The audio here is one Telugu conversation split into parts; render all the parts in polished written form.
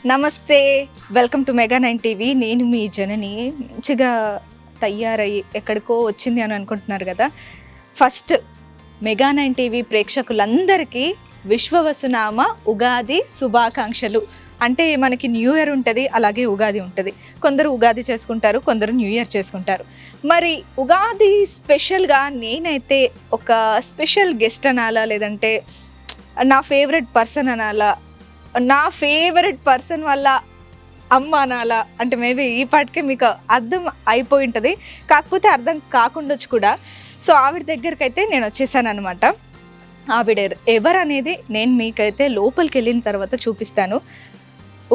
నమస్తే, వెల్కమ్ టు మెగా 9 టీవీ. నేను మీ జనని. మంచిగా తయారయ్యి ఎక్కడికో వచ్చింది అని అనుకుంటున్నారు కదా. ఫస్ట్ మెగా 9 టీవీ ప్రేక్షకులందరికీ విశ్వవసునామ ఉగాది శుభాకాంక్షలు. అంటే మనకి న్యూ ఇయర్ ఉంటుంది, అలాగే ఉగాది ఉంటుంది. కొందరు ఉగాది చేసుకుంటారు, కొందరు న్యూ ఇయర్ చేసుకుంటారు. మరి ఉగాది స్పెషల్గా నేనైతే ఒక స్పెషల్ గెస్ట్ అనాలా, లేదంటే నా ఫేవరెట్ పర్సన్ అనాలా, నా ఫేవరెట్ పర్సన్ వల్ల అమ్మ అనాలా, అంటే మేబీ ఈ పాటికే మీకు అర్థం అయిపోయి ఉంటుంది, కాకపోతే అర్థం కాకుండొచ్చు కూడా. సో ఆవిడ దగ్గరికి అయితే నేను వచ్చేసాను అనమాట. ఆవిడ ఎవరు అనేది నేను మీకైతే లోపలికి వెళ్ళిన తర్వాత చూపిస్తాను.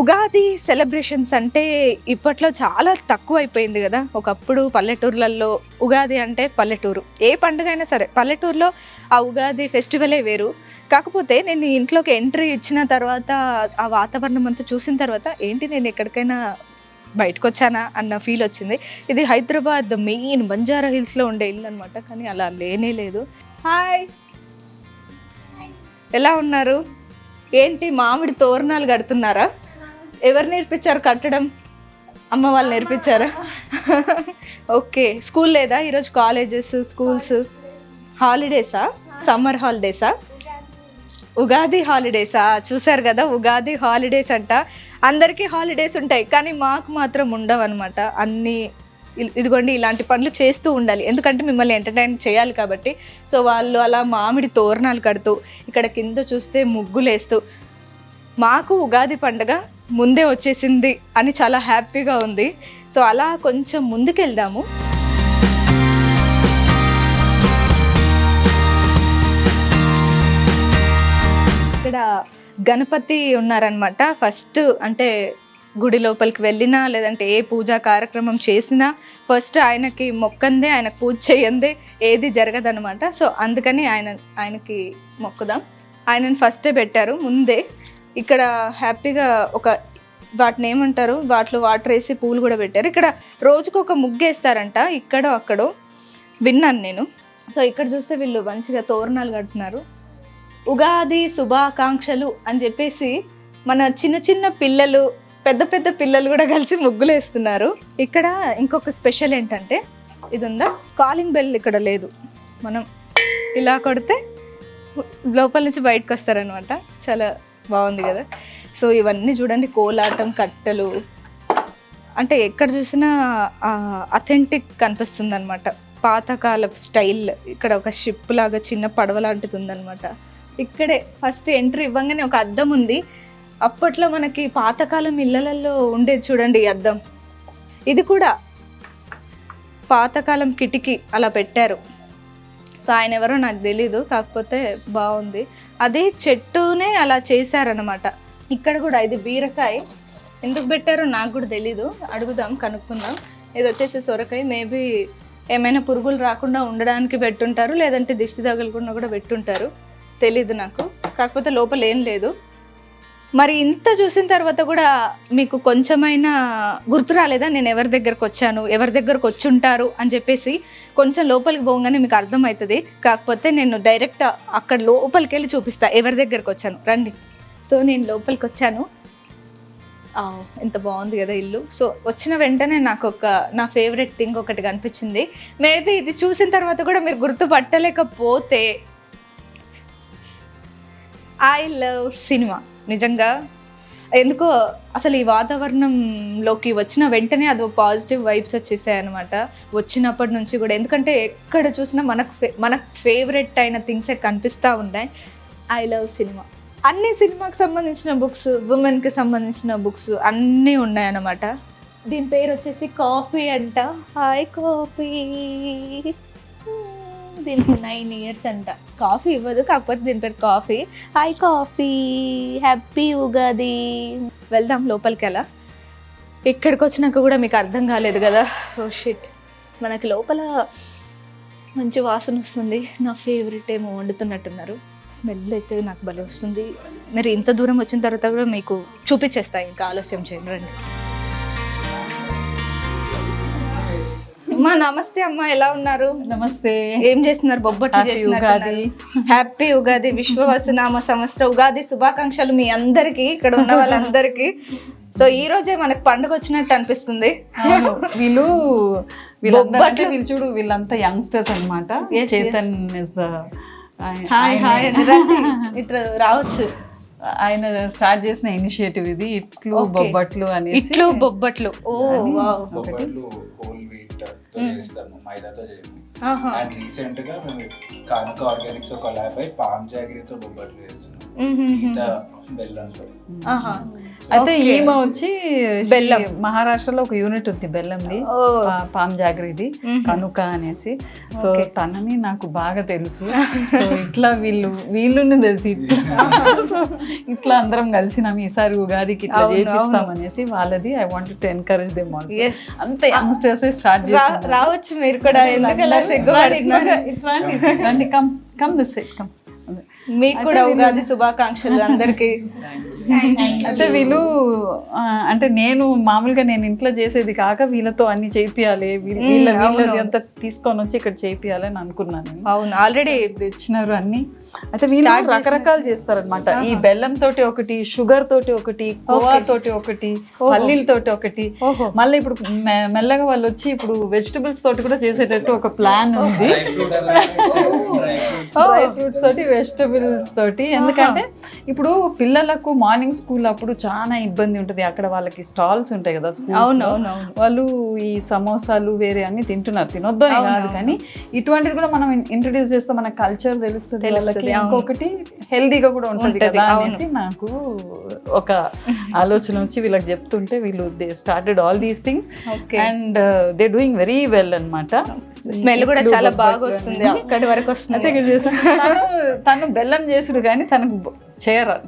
ఉగాది సెలబ్రేషన్స్ అంటే ఇప్పట్లో చాలా తక్కువ అయిపోయింది కదా. ఒకప్పుడు పల్లెటూర్లలో ఉగాది అంటే పల్లెటూరు, ఏ పండుగ అయినా సరే పల్లెటూరులో ఆ ఉగాది ఫెస్టివలే వేరు. కాకపోతే నేను ఇంట్లోకి ఎంట్రీ ఇచ్చిన తర్వాత ఆ వాతావరణం అంతా చూసిన తర్వాత ఏంటి నేను ఎక్కడికైనా బయటకు వచ్చానా అన్న ఫీల్ వచ్చింది. ఇది హైదరాబాద్ మెయిన్ బంజారా హిల్స్లో ఉండే ఇల్లు అనమాట, కానీ అలా లేనే లేదు. హాయ్, ఎలా ఉన్నారు? ఏంటి మామిడి తోరణాలు కడుతున్నారా? ఎవరు నేర్పించారు కట్టడం? అమ్మ వాళ్ళు నేర్పించారా? ఓకే. స్కూల్ లేదా ఈరోజు? కాలేజెస్, స్కూల్స్ హాలిడేసా? సమ్మర్ హాలిడేసా? ఉగాది హాలిడేసా? చూసారు కదా, ఉగాది హాలిడేస్ అంట. అందరికీ హాలిడేస్ ఉంటాయి, కానీ మాకు మాత్రం ఉండవు అనమాట. అన్నీ ఇదిగోండి ఇలాంటి పనులు చేస్తూ ఉండాలి, ఎందుకంటే మిమ్మల్ని ఎంటర్టైన్ చేయాలి కాబట్టి. సో వాళ్ళు అలా మామిడి తోరణాలు కడుతూ, ఇక్కడ కింద చూస్తే ముగ్గులేస్తూ, మాకు ఉగాది పండుగ ముందే వచ్చేసింది అని చాలా హ్యాపీగా ఉంది. సో అలా కొంచెం ముందుకెళ్దాము. ఇక్కడ గణపతి ఉన్నారనమాట. ఫస్ట్ అంటే గుడి లోపలికి వెళ్ళినా, లేదంటే ఏ పూజా కార్యక్రమం చేసినా ఫస్ట్ ఆయనకి మొక్కందే, ఆయనకు పూజ చేయందే ఏది జరగదనమాట. సో అందుకని ఆయనకి మొక్కుదాం. ఆయనను ఫస్టే పెట్టారు ముందే. ఇక్కడ హ్యాపీగా ఒక వాటిని ఏమంటారు, వాటిలో వాటర్ వేసి పూలు కూడా పెట్టారు. ఇక్కడ రోజుకు ఒక ముగ్గేస్తారంట, ఇక్కడో అక్కడో విన్నాను నేను. సో ఇక్కడ చూస్తే వీళ్ళు మంచిగా తోరణాలు కడుతున్నారు. ఉగాది శుభాకాంక్షలు అని చెప్పేసి మన చిన్న చిన్న పిల్లలు, పెద్ద పెద్ద పిల్లలు కూడా కలిసి ముగ్గులు వేస్తున్నారు. ఇక్కడ ఇంకొక స్పెషల్ ఏంటంటే, ఇది ఉందా, కాలింగ్ బెల్ ఇక్కడ లేదు. మనం ఇలా కొడితే లోపల నుంచి బయటకు వస్తారనమాట. చాలా బాగుంది కదా. సో ఇవన్నీ చూడండి, కోలాటం, కట్టెలు, అంటే ఎక్కడ చూసినా అథెంటిక్ కనిపిస్తుంది అనమాట, పాతకాలపు స్టైల్. ఇక్కడ ఒక షిప్ లాగా చిన్న పడవ లాంటిది ఉందనమాట. ఇక్కడే ఫస్ట్ ఎంట్రీ ఇవ్వగానే ఒక అద్దం ఉంది. అప్పట్లో మనకి పాతకాలం ఇళ్ళలలో ఉండేది చూడండి ఈ అద్దం. ఇది కూడా పాతకాలం కిటికీ అలా పెట్టారు. సో ఆయన ఎవరో నాకు తెలీదు, కాకపోతే బాగుంది. అది చెట్టునే అలా చేశారనమాట. ఇక్కడ కూడా ఇది బీరకాయ, ఎందుకు పెట్టారో నాకు కూడా తెలీదు, అడుగుదాం, కనుక్కుందాం. ఇది వచ్చేసి సొరకాయ, మేబీ ఏమైనా పురుగులు రాకుండా ఉండడానికి పెట్టుంటారు, లేదంటే దిష్టి తగలకుండా కూడా పెట్టుంటారు, తెలీదు నాకు. కాకపోతే లోపల ఏం లేదు. మరి ఇంత చూసిన తర్వాత కూడా మీకు కొంచెమైనా గుర్తు రాలేదా నేను ఎవరి దగ్గరకు వచ్చాను, ఎవరి దగ్గరకు వచ్చి ఉంటారు అని చెప్పేసి? కొంచెం లోపలికి పోగానే మీకు అర్థమవుతుంది. కాకపోతే నేను డైరెక్ట్ అక్కడ లోపలికి వెళ్ళి చూపిస్తా ఎవరి దగ్గరకు వచ్చాను, రండి. సో నేను లోపలికి వచ్చాను. ఎంత బాగుంది కదా ఇల్లు. సో వచ్చిన వెంటనే నాకు నా ఫేవరెట్ థింగ్ ఒకటి కనిపించింది. మేబీ ఇది చూసిన తర్వాత కూడా మీరు గుర్తుపట్టలేకపోతే, ఐ లవ్ సినిమా. నిజంగా ఎందుకో అసలు ఈ వాతావరణంలోకి వచ్చిన వెంటనే అది పాజిటివ్ వైబ్స్ వచ్చేసాయి అనమాట. వచ్చినప్పటి నుంచి కూడా, ఎందుకంటే ఎక్కడ చూసినా మనకు ఫేవరెట్ అయిన థింగ్సే కనిపిస్తూ ఉన్నాయి. I love cinema. అన్ని సినిమాకి సంబంధించిన బుక్స్, ఉమెన్కి సంబంధించిన బుక్స్ అన్నీ ఉన్నాయన్నమాట. దీని పేరు వచ్చేసి కాఫీ అంట. Hi coffee. దీనికి 9 years అంట. కాఫీ ఇవ్వదు, కాకపోతే దీని పేరు coffee. Hi coffee, happy Ugadi. వెళ్దాం లోపలికి. అలా ఇక్కడికి వచ్చినాక కూడా మీకు అర్థం కాలేదు కదా. ఓ షిట్, మనకి లోపల మంచి వాసన వస్తుంది. నా ఫేవరెట్ ఏమో వండుతున్నట్టున్నారు. స్మెల్ అయితే నాకు భలే వస్తుంది. మరి ఇంత దూరం వచ్చిన తర్వాత కూడా మీకు చూపించేస్తాయి, ఇంకా ఆలస్యం చేయండి, రండి. అమ్మా నమస్తే. అమ్మా ఎలా ఉన్నారు? నమస్తే. ఏం చేస్తున్నారు? బొబ్బట్లు చేస్తున్నారు. హ్యాపీ ఉగాది, విశ్వవసునామ సంవత్సర ఉగాది శుభాకాంక్షలు మీ అందరికి, ఇక్కడ ఉన్న వాళ్ళందరికీ. సో ఈ రోజే మనకు పండుగ వచ్చినట్టు అనిపిస్తుంది. వీళ్ళందరూ వీళ్ళు చూడు, వీళ్ళంతా యంగ్స్టర్స్ అన్నమాట. Chetan is the hi hi అని రండి, ఇట్లా రావచ్చు. ఆయన స్టార్ట్ చేసిన ఇనిషియేటివ్ ఇది, ఇట్లు బొబ్బట్లు అని. ఇట్లు బొబ్బట్లు, ఓ వావ్. బొబ్బట్లు హోల్ వీట్ తో చేస్తాము, మైదాతో చేయము. అండ్ రీసెంట్ గా మేము కానుక ఆర్గానిక్స్ కొలాబ్ అయి పామ్ జాగరీతో బొబ్బట్లు చేస్తున్నాం, ఈత బెల్లంతో. అయితే ఈమె వచ్చి బెల్లం, మహారాష్ట్రలో ఒక యూనిట్ ఉంది బెల్లంది, పామ్ జాగరీది, కనుక అనేసి. సో తనని నాకు బాగా తెలుసు. సో ఇట్లా వీళ్ళుని తెలిసి ఇట్లా అందరం కలిసినాం ఈసారి ఉగాదికి ఇట్లా చేపిస్తామనేసి వాళ్ళది. I want to encourage them also. అంత యంగ్స్టర్స్ స్టార్ట్ చేసి రావచ్చు మీరు కూడా, ఎందుకలా ఇట్లాంటి కమ్ దిస్ సైడ్ కమ్. మీకు కూడా ఉగాది శుభాకాంక్షలు అందరికి. అయితే వీళ్ళు అంటే నేను మామూలుగా నేను ఇంట్లో చేసేది కాక వీళ్ళతో అన్ని చేపియాలి, వీళ్ళది అంతా తీసుకొని వచ్చి ఇక్కడ చేపియాలి అని అనుకున్నాను. అవును, ఆల్రెడీ తెచ్చినారు అన్ని. అయితే వీళ్ళు రకరకాలు చేస్తారనమాట. ఈ బెల్లం తోటి ఒకటి, షుగర్ తోటి ఒకటి, కోవా తోటి ఒకటి, పల్లీల తోటి ఒకటి. మళ్ళీ ఇప్పుడు మెల్లగా వాళ్ళు వచ్చి ఇప్పుడు వెజిటబుల్స్ తోటి కూడా చేసేటట్టు ఒక ప్లాన్ ఉంది. డ్రై ఫ్రూట్స్ తోటి, వెజిటబుల్స్ తోటి. ఎందుకంటే ఇప్పుడు పిల్లలకు మార్నింగ్ స్కూల్ అప్పుడు చాలా ఇబ్బంది ఉంటుంది. అక్కడ వాళ్ళకి స్టాల్స్ ఉంటాయి కదా స్కూల్, వాళ్ళు ఈ సమోసాలు వేరే అన్ని తింటున్నారు, తినొద్దు అని కాదు, కానీ ఇటువంటిది కూడా మనం ఇంట్రడ్యూస్ చేస్తే మన కల్చర్ తెలుస్తుంది, ఇంకొకటి హెల్దీగా కూడా ఉంటుంది కదా అనేసి నాకు ఒక ఆలోచన వచ్చి వీళ్ళకి చెప్తుంటే వీళ్ళు they started all these things and they doing very well అన్నమాట. స్మెల్ కూడా చాలా బాగా వస్తుంది, అక్కడి వరకు వస్తుంది. తను బెల్లం చేసుడు కానీ తనకు చేయరాదు,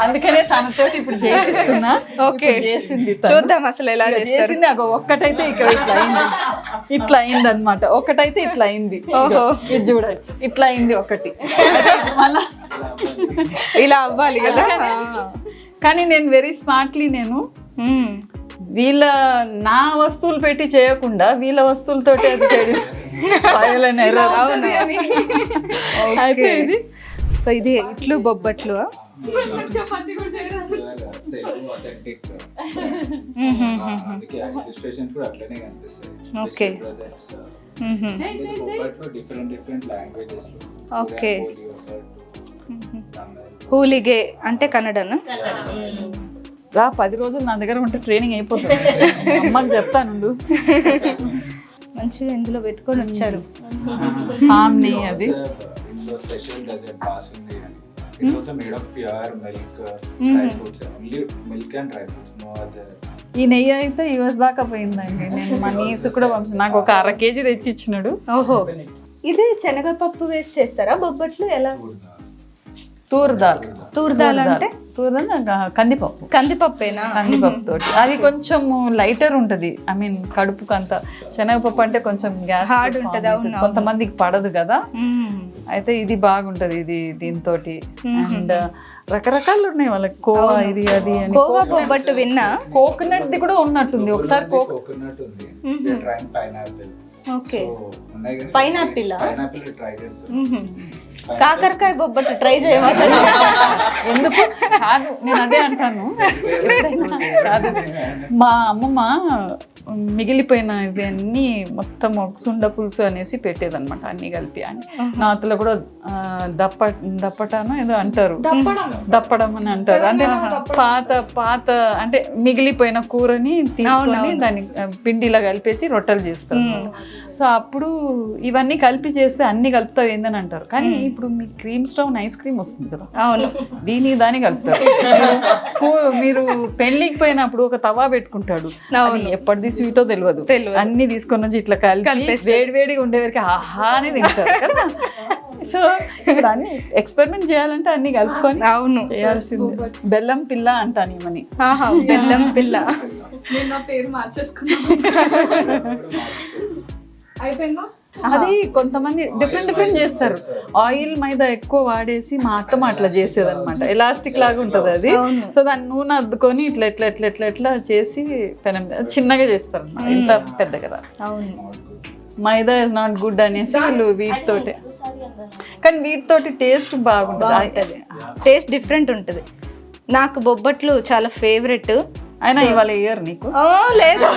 అందుకనే తనతోటి ఇప్పుడు చేపిస్తున్నా. చేసింది, చూద్దాం అసలు ఎలా చేసింది. ఒక్కటైతే ఇక్కడ ఇట్లా అయింది అనమాట, ఒక్కటైతే ఇట్లా అయింది. ఇది చూడండి, ఇట్లా అయింది ఒకటి, మళ్ళా ఇలా అవ్వాలి కదా. కానీ నేను వెరీ స్మార్ట్లీ నేను నా వస్తువులు పెట్టి చేయకుండా వీళ్ళ వస్తువులతోటి అది చేయడం. అయితే ఇది సో ఇది ఇట్లు బొబ్బట్లు. ఓకే, హూలిగే అంటే కన్నడనా? రా 10 రోజులు నా దగ్గర ఉంటే ట్రైనింగ్ అయిపోతుంది. అమ్మకి చెప్తాను. మంచిగా ఇందులో పెట్టుకొని వచ్చారు. అది స్పెషల్ డెజర్ట్ పాస్ ఉంది అని. It's also made of pure milk, dry fruits, only milk and dry fruits, no other. ఈ నెయ్యి అయితే US దాకా పోయిందండి. నేను మా నీసు కూడా నాకు ఒక 1/2 kg తెచ్చి ఇచ్చినాడు. ఓహో, ఇది శనగపప్పు వేసి చేస్తారా బొబ్బట్లు? ఎలా? తూర్ దాల్ అంటే కందిపప్పేనా? కందిపప్పు తోటి అది కొంచెం లైటర్ ఉంటది. ఐ మీన్ కడుపుకు అంత. శనగపప్పు అంటే కొంచెం గ్యాస్ హార్డ్ ఉంటది, కొంతమందికి పడదు కదా. అయితే ఇది బాగుంటది ఇది దీంతో. అండ్ రకరకాలు ఉన్నాయి వాళ్ళకి. కోవా ఇది అది అని. కోవా బొబ్బట్టు విన్నా. కోకోనట్ ది కూడా ఉన్నట్టుంది. ఒకసారి కోకోనట్ ఉంది, పైనాపిల్. ఓకే, పైనాపిల్ ట్రై చేస్తాం. కాకరకాయ బొబ్బట్టు ట్రై చేయమని. ఎందుకు కాదు, నేను అదే అంటాను. కాదు, మా అమ్మమ్మ మిగిలిపోయిన ఇవన్నీ మొత్తం సుండ పులుసు అనేసి పెట్టేదన్నమాట, అన్ని కలిపి. అని నాతులో కూడా దప్పటాను ఏదో అంటారు, దప్పడం అని అంటారు. అంటే పాత అంటే మిగిలిపోయిన కూరని తీసుకొని దాన్ని పిండిలా కలిపేసి రొట్టెలు చేస్తారు. సో అప్పుడు ఇవన్నీ కలిపి చేస్తే అన్ని కలుపుతావు ఏందని అంటారు. కానీ ఇప్పుడు మీ క్రీమ్ స్టవ్ ఐస్ క్రీమ్ వస్తుంది కదా, అవును, దాన్ని కలుపుతారు. మీరు పెళ్లికి పోయినప్పుడు ఒక తవా పెట్టుకుంటాడు, ఎప్పటిది స్వీటో తెలియదు, అన్ని తీసుకొని వచ్చి ఇట్లా కలిపి వేడివేడిగా ఉండేవారికి ఆహా అని తింటారు కదా. సో ఇప్పుడు అన్ని ఎక్స్పెరిమెంట్ చేయాలంటే అన్ని కలుపుకొని అవును చేయాల్సింది. బెల్లం పిల్ల అంటాను ఏమని. బెల్లం పిల్ల నేను నా పేరు మార్చేసుకున్నాను. అయిపోయిందా? అది కొంతమంది డిఫరెంట్ చేస్తారు. ఆయిల్ మైదా ఎక్కువ వాడేసి మా అత్తమ్మ అట్లా చేసేది అనమాట. ఎలాస్టిక్ లాగా ఉంటుంది అది. సో దాన్ని నూనె అద్దుకొని ఇట్లా ఎట్లా ఎట్లా ఎట్లా ఎట్లా చేసి పెనం చిన్నగా చేస్తారు అన్నమాట, ఇంత పెద్ద కదా. మైదా ఇస్ నాట్ గుడ్ అనేసి వీళ్ళు వీటితోటి. కానీ వీటితోటి టేస్ట్ బాగుంటుంది, టేస్ట్ డిఫరెంట్ ఉంటుంది. నాకు బొబ్బట్లు చాలా ఫేవరెట్. అయినా ఇవాళ ఇయర్ నీకు లేదు,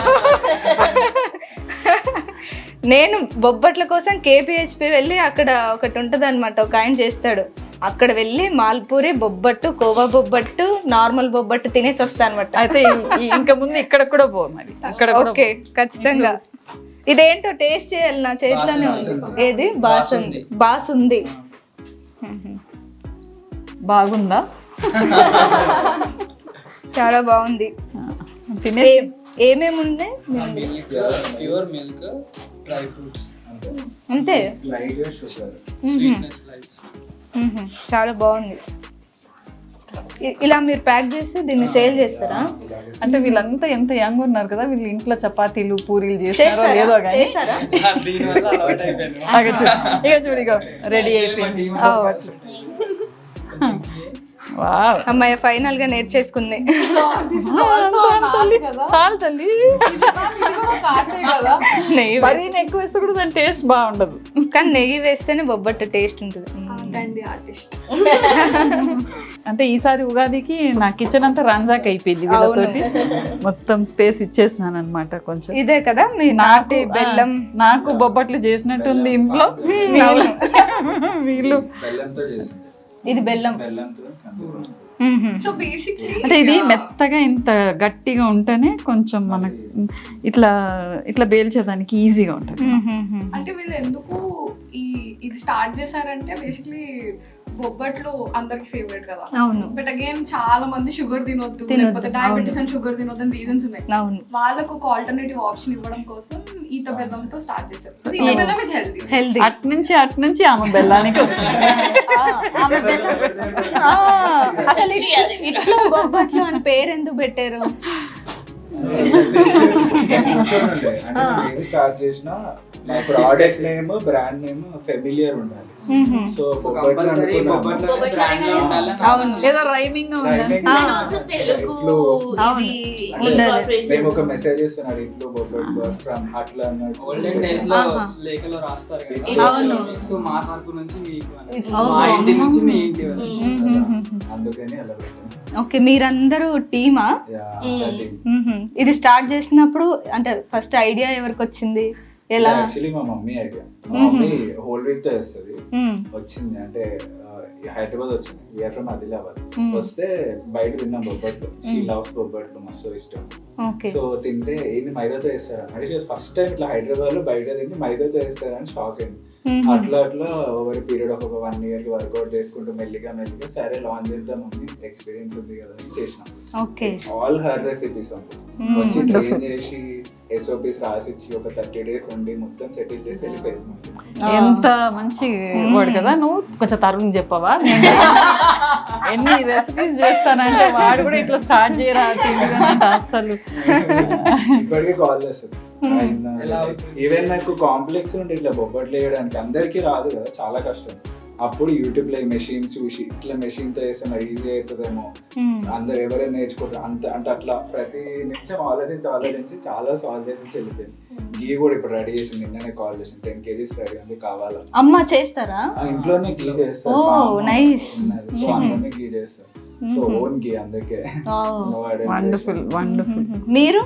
నేను బొబ్బట్ల కోసం కేపీహెచ్పి వెళ్ళి అక్కడ ఒకటి ఉంటుంది అనమాట, ఒక ఆయన చేస్తాడు, అక్కడ వెళ్ళి మాల్పూరి బొబ్బట్టు, కోవా బొబ్బట్టు, నార్మల్ బొబ్బట్టు తినేసి వస్తా అనమాట. అయితే ఇంకా ముందు ఇక్కడ కూడా పో మరి, ఇక్కడ ఓకే ఖచ్చితంగా. ఇదేంటో టేస్ట్ చేయాలి, నా చేతిలోనే ఉంది. ఏది బాసుంది? బాసుంది బాగుందా? చాలా బాగుంది. తినేసి ఏమేమి ఉన్నాయి? ప్యూర్ మిల్క్, డ్రై ఫ్రూట్స్, అంతే. లైట్ గా షుగర్, స్వీట్నెస్ లైట్స్. చాలా బాగుంది. ఇలా మీరు ప్యాక్ చేసి దీన్ని సేల్ చేస్తారా? అంటే వీళ్ళంతా ఎంత యంగ్ ఉన్నారు కదా, వీళ్ళు ఇంట్లో చపాతీలు పూరీలు చేస్తారో లేదో కానీ చేస్తారా? దీనివల్ల అలవాటు అయిపోయింది. ఇక చూడు, ఇక రెడీ అయిపోయింది. వావ్, అమ్మాయి ఫైనల్ గా నేర్చేసుకుంది. చాలు తల్లి, కదా నెయ్యి మరీ ఎక్కువ వేస్తే కూడా దాని టేస్ట్ బాగుండదు. కానీ నెయ్యి వేస్తేనే బొబ్బట్టు టేస్ట్ ఉంటుంది. ఆర్టిస్ట్. అంటే ఈసారి ఉగాదికి నా కిచెన్ అంతా రంజాక్ అయిపోయింది వీళ్ళతోటి, మొత్తం స్పేస్ ఇచ్చేసాను అనమాట. కొంచెం ఇదే కదా మీ నాటి బెల్లం. నాకు బొబ్బట్లు చేసినట్టుంది ఇంట్లో. వీళ్ళు బెల్లంతో చేసింది. ఇది బెల్లం. బెల్లంతో సో బేసిక్లీ అంటే ఇది మెత్తగా ఇంత గట్టిగా ఉంటేనే కొంచెం మనకి ఇట్లా ఇట్లా బేల్చేదానికి ఈజీగా ఉంటుంది. అంటే వీళ్ళు ఎందుకు ఇది స్టార్ట్ చేశారంటే బేసిక్లీ బొబ్బట్లు అందరికి ఫేవరెట్ కదా. అవును బట్ అగైన్ చాలా మంది షుగర్ తినొద్దు, లేకపోతే డయాబెటీస్ అండ్ షుగర్ తినొద్దు అని రీజన్స్ ఉన్నాయి. అవును, వాళ్ళకు ఒక ఆల్టర్నేటివ్ ఆప్షన్ ఇవ్వడం కోసం ఈత బెల్లంతో స్టార్ట్ చేశారు. సో ఈత బెల్లం ఇస్ హెల్తీ. హెల్దీ. అట్నుంచి ఆమె బెల్లానికి వచ్చింది. అసలు ఇట్లా బొబ్బట్లు అని పేరు ఎందుకు పెట్టారు? అంటే స్టార్ట్ చేసినా మా product name, brand name familiar ఉండాలి. సో బొబ్బట్లు అనుకున్నాము. అవును, ఏదో రైమింగ్ ఉండాలి. మేము ఒక మెసేజ్ ఇస్తున్నారు, ఇంట్లో బొబ్బట్లు ఫ్రమ్ అట్లా అన్నట్టు. ఓల్డెన్ డేస్ లో లేఖలో రాస్తారు కదా. అవును. సో మా తరపు నుంచి మీకు అని, మా ఇంటి నుంచి మీ ఇంటి వరకు. అందుకని అలా పెట్టాము. ఓకే, మీరందరూ టీమా? ఇది స్టార్ట్ చేసినప్పుడు అంటే ఫస్ట్ ఐడియా ఎవరికి వచ్చింది? ఎలా? యాక్చువల్లీ మా మమ్మీ ఐడియా. మా మమ్మీ హోల్ వీక్ తో వేస్తుంది. వచ్చింది అంటే హైదరాబాద్ వచ్చింది, వీఆర్ ఫ్రమ్ ఆదిలాబాద్. వస్తే బయట తిన్నాం బొబ్బట్లు. షీ లవ్స్ బొబ్బట్లు, మస్తు ఇష్టం. సో తింటే ఏంది మైదాతో వేస్తారా అంటే ఫస్ట్ టైం ఇట్లా హైదరాబాద్ లో బయట తిని మైదాతో వేస్తారని షాక్ అయింది. అట్లా ఓవర్ పీరియడ్ ఒక 1 year కి వర్కౌట్ చేసుకుంటూ మెల్లిగా సరే లాంచ్ చేద్దామని, ఎక్స్పీరియన్స్ ఉంది కదా చేసినాం. ఆల్ హర్ రెసిపీస్ వచ్చి ట్రైన్ చేసి SOPs రాసిచ్చి ఒక 30 days ఉండి మొత్తం సెటిల్ చేసి వెళ్ళిపోయింది. ఎంత మంచి వర్డ్ కదా. నువ్వు కొంచెం తరుణ్ చెప్పవా? నేను ఎన్ని రెసిపీస్ చేస్తానంటే వాడు కూడా ఇట్లా స్టార్ట్ చేయరా అసలు. ఇప్పటికీ కాల్ చేస్తుంది. ఈవెన్ నాకు కాంప్లెక్స్ ఉంటే ఇట్లా బొబ్బట్లు వేయడానికి అందరికీ రాదు కదా, చాలా కష్టం. అప్పుడు యూట్యూబ్ లో మెషిన్ చూసి ఇట్లా మెషిన్ తో వేస్తే ఈజీ అవుతుందేమో, అందరు ఎవరైనా నేర్చుకుంటారు అంటే అట్లా ప్రతి నిమిషం ఆలోచించి చాలా సాల్వ్ చేసి వెళ్ళిపోయింది. గీ కూడా ఇప్పుడు రెడీ చేసి నిన్ననే కాల్ చేసి 10 kgs రెడీ ఉంది కావాలా. అమ్మ చేస్తారా? ఇంట్లోనే గీ చేస్తారు. సో అందులోనే గీ చేస్తారు. సో ఓన్ గీ, అందుకే. Wonderful wonderful. మీరు